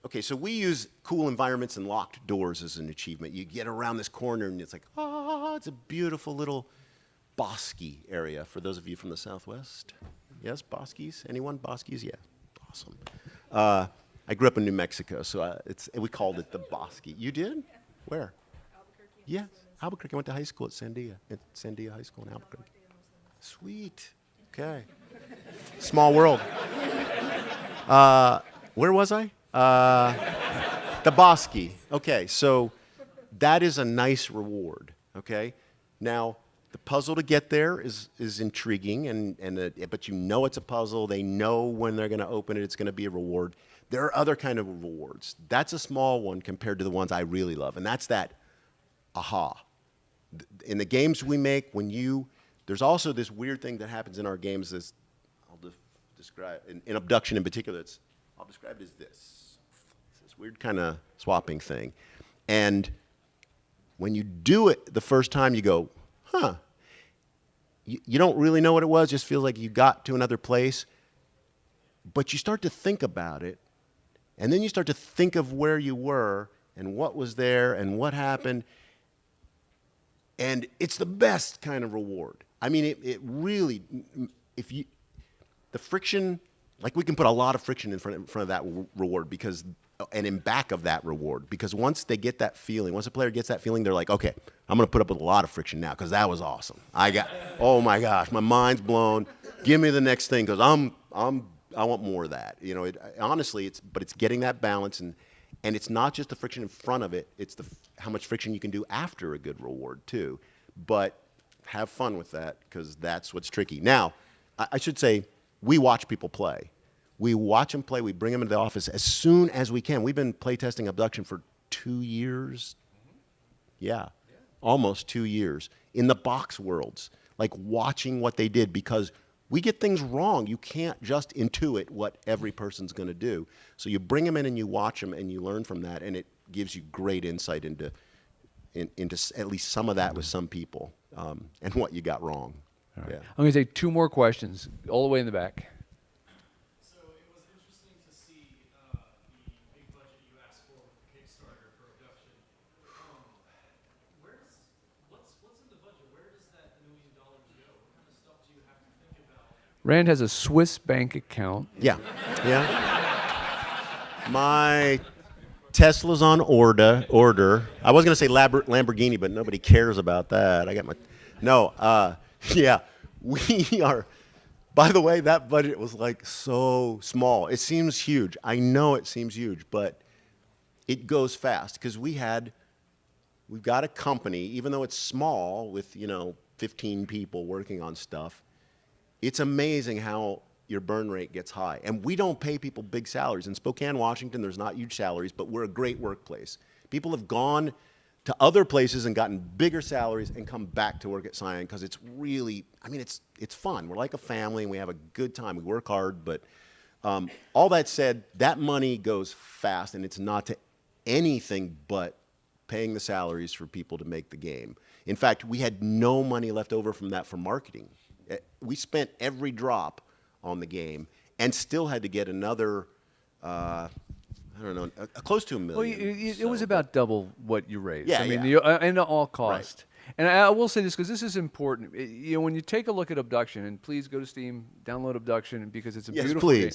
okay, so we use cool environments and locked doors as an achievement. You get around this corner and it's like, it's a beautiful little bosky area for those of you from the Southwest. Yes, boskies? Anyone? Boskies? Yeah, awesome. I grew up in New Mexico, so we called it the Bosque. You did? Where? Yeah, Albuquerque. I went to high school at Sandia High School in Albuquerque. Sweet. Okay. Small world. Where was I? The Bosque. Okay, so that is a nice reward. Okay, now the puzzle to get there is intriguing, but you know it's a puzzle. They know when they're going to open it, it's going to be a reward. There are other kind of rewards. That's a small one compared to the ones I really love, and that's that aha. In the games we make, there's also this weird thing that happens in our games. I'll describe in Abduction in particular. I'll describe it as this weird kind of swapping thing, and when you do it the first time, you go, huh. You don't really know what it was. Just feels like you got to another place, but you start to think about it, and then you start to think of where you were and what was there and what happened. And it's the best kind of reward. I mean, it really, the friction, like we can put a lot of friction in front of that reward and in back of that reward, because once they get that feeling, once a player gets that feeling, they're like, okay, I'm going to put up with a lot of friction now because that was awesome. Oh my gosh, my mind's blown. Give me the next thing because I want more of that. You know, honestly, it's getting that balance and it's not just the friction in front of it, it's how much friction you can do after a good reward too. But have fun with that because that's what's tricky. Now, I should say, we watch people play. We watch them play. We bring them into the office as soon as we can. We've been playtesting Abduction for 2 years. Yeah, almost 2 years. In the box worlds, like watching what they did, because we get things wrong. You can't just intuit what every person's going to do. So you bring them in and you watch them and you learn from that, and it gives you great insight into at least some of that with some people and what you got wrong. All right. Yeah. I'm going to take 2 more questions, all the way in the back. So it was interesting to see the big budget you asked for Kickstarter for Abduction. What's in the budget? Where does that $1 million go? What kind of stuff do you have to think about? Rand has a Swiss bank account. Yeah. My Tesla's on order. I was going to say Lamborghini, but nobody cares about that. Yeah, we are. By the way, that budget was like so small. It seems huge. I know it seems huge, but it goes fast because we've got a company, even though it's small with 15 people working on stuff. It's amazing how your burn rate gets high. And we don't pay people big salaries. In Spokane, Washington, there's not huge salaries, but we're a great workplace. People have gone to other places and gotten bigger salaries and come back to work at Cyan because it's really, it's fun. We're like a family and we have a good time. We work hard, but all that said, that money goes fast and it's not to anything but paying the salaries for people to make the game. In fact, we had no money left over from that for marketing. We spent every drop on the game and still had to get another, close to $1 million. Well, it was about double what you raised. Yeah, and at all cost. Right. And I will say this because this is important. When you take a look at Abduction, and please go to Steam, download Abduction because it's a beautiful game.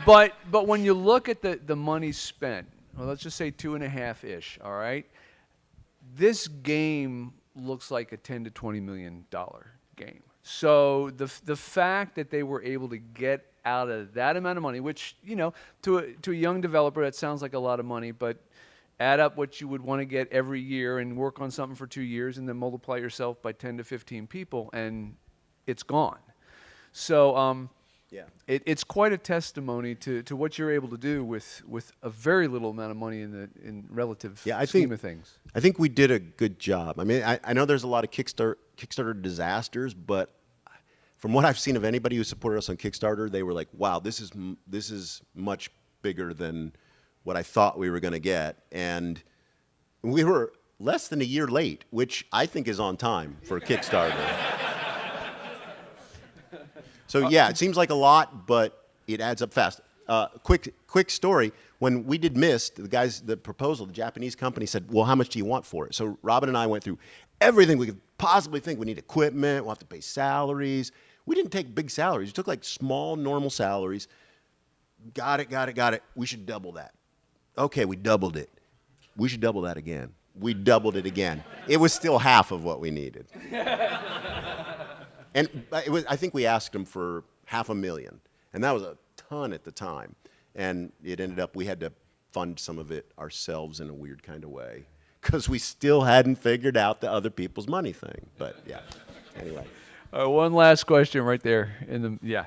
But when you look at the money spent, well, let's just say 2.5-ish. All right, this game looks like a $10 to $20 million game. So the fact that they were able to get out of that amount of money, which to a young developer that sounds like a lot of money, but add up what you would want to get every year and work on something for 2 years and then multiply yourself by 10 to 15 people and it's gone. So it's quite a testimony to what you're able to do with a very little amount of money in relative scheme of things. I think we did a good job. I mean, I know there's a lot of Kickstarter disasters, but from what I've seen of anybody who supported us on Kickstarter, they were like, wow, this is much bigger than what I thought we were going to get. And we were less than a year late, which I think is on time for a Kickstarter. So yeah, it seems like a lot, but it adds up fast. Quick story. When we did Myst, the proposal, the Japanese company said, well, how much do you want for it? So Robyn and I went through everything we could possibly think. We need equipment, we'll have to pay salaries. We didn't take big salaries. We took like small, normal salaries. Got it. We should double that. Okay, we doubled it. We should double that again. We doubled it again. It was still half of what we needed. And I think we asked them for $500,000, and that was a ton at the time. And it ended up we had to fund some of it ourselves in a weird kind of way because we still hadn't figured out the other people's money thing. But yeah, anyway. One last question right there in the yeah.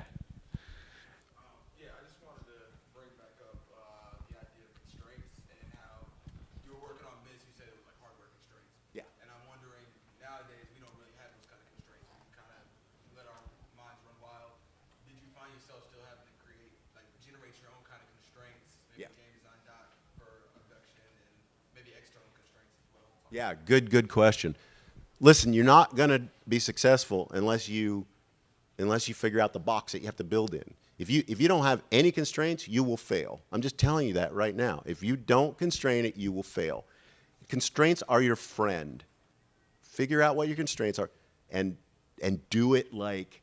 Yeah, I just wanted to bring back up the idea of constraints and how you were working on Myst. You said it was like hardware constraints. Yeah. And I'm wondering nowadays we don't really have those kind of constraints. We can kind of let our minds run wild. Did you find yourself still having to create, like, generate your own kind of constraints, maybe game design doc for Abduction and maybe external constraints as well? Yeah, good question. Listen, you're not going to be successful unless you figure out the box that you have to build in. If you don't have any constraints, you will fail. I'm just telling you that right now. If you don't constrain it, you will fail. Constraints are your friend. Figure out what your constraints are and do it like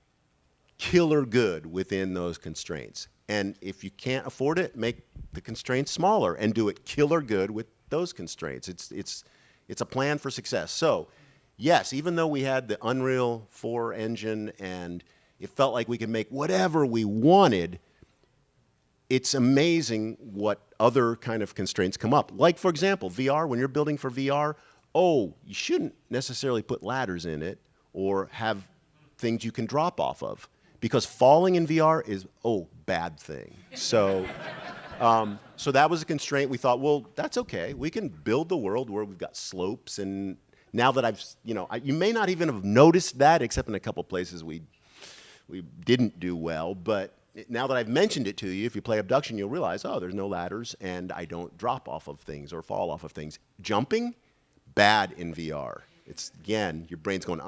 killer good within those constraints. And if you can't afford it, make the constraints smaller and do it killer good with those constraints. It's a plan for success. So, yes, even though we had the Unreal 4 engine and it felt like we could make whatever we wanted, it's amazing what other kind of constraints come up. Like, for example, VR, when you're building for VR, you shouldn't necessarily put ladders in it or have things you can drop off of because falling in VR is, bad thing. So, so that was a constraint. We thought, well, that's okay. We can build the world where we've got slopes and now that you may not even have noticed that except in a couple places we didn't do well, but now that I've mentioned it to you, if you play Abduction, you'll realize, there's no ladders and I don't drop off of things or fall off of things. Jumping, bad in VR. It's, again, your brain's going,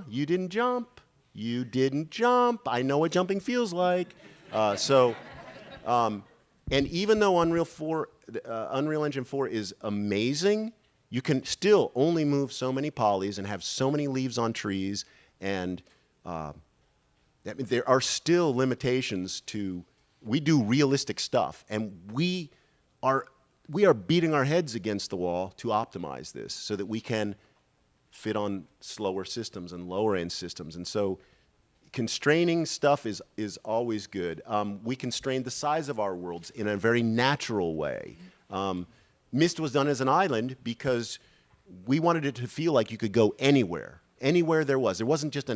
you didn't jump. You didn't jump. I know what jumping feels like. And even though Unreal Engine 4 is amazing, you can still only move so many polys and have so many leaves on trees, and there are still limitations to. We do realistic stuff, and we are beating our heads against the wall to optimize this so that we can fit on slower systems and lower end systems, and so constraining stuff is always good. We constrained the size of our worlds in a very natural way. Myst was done as an island because we wanted it to feel like you could go anywhere there was. There wasn't just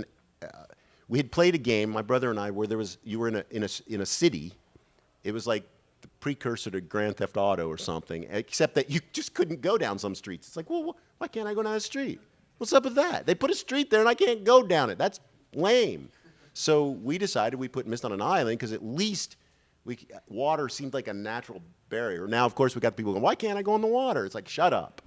we had played a game, my brother and I, where you were in a city. It was like the precursor to Grand Theft Auto or something, except that you just couldn't go down some streets. It's like, well, why can't I go down a street? What's up with that? They put a street there and I can't go down it. That's lame. So we decided we put Myst on an island because at least water seemed like a natural barrier. Now, of course, we got people going, why can't I go in the water? It's like, shut up.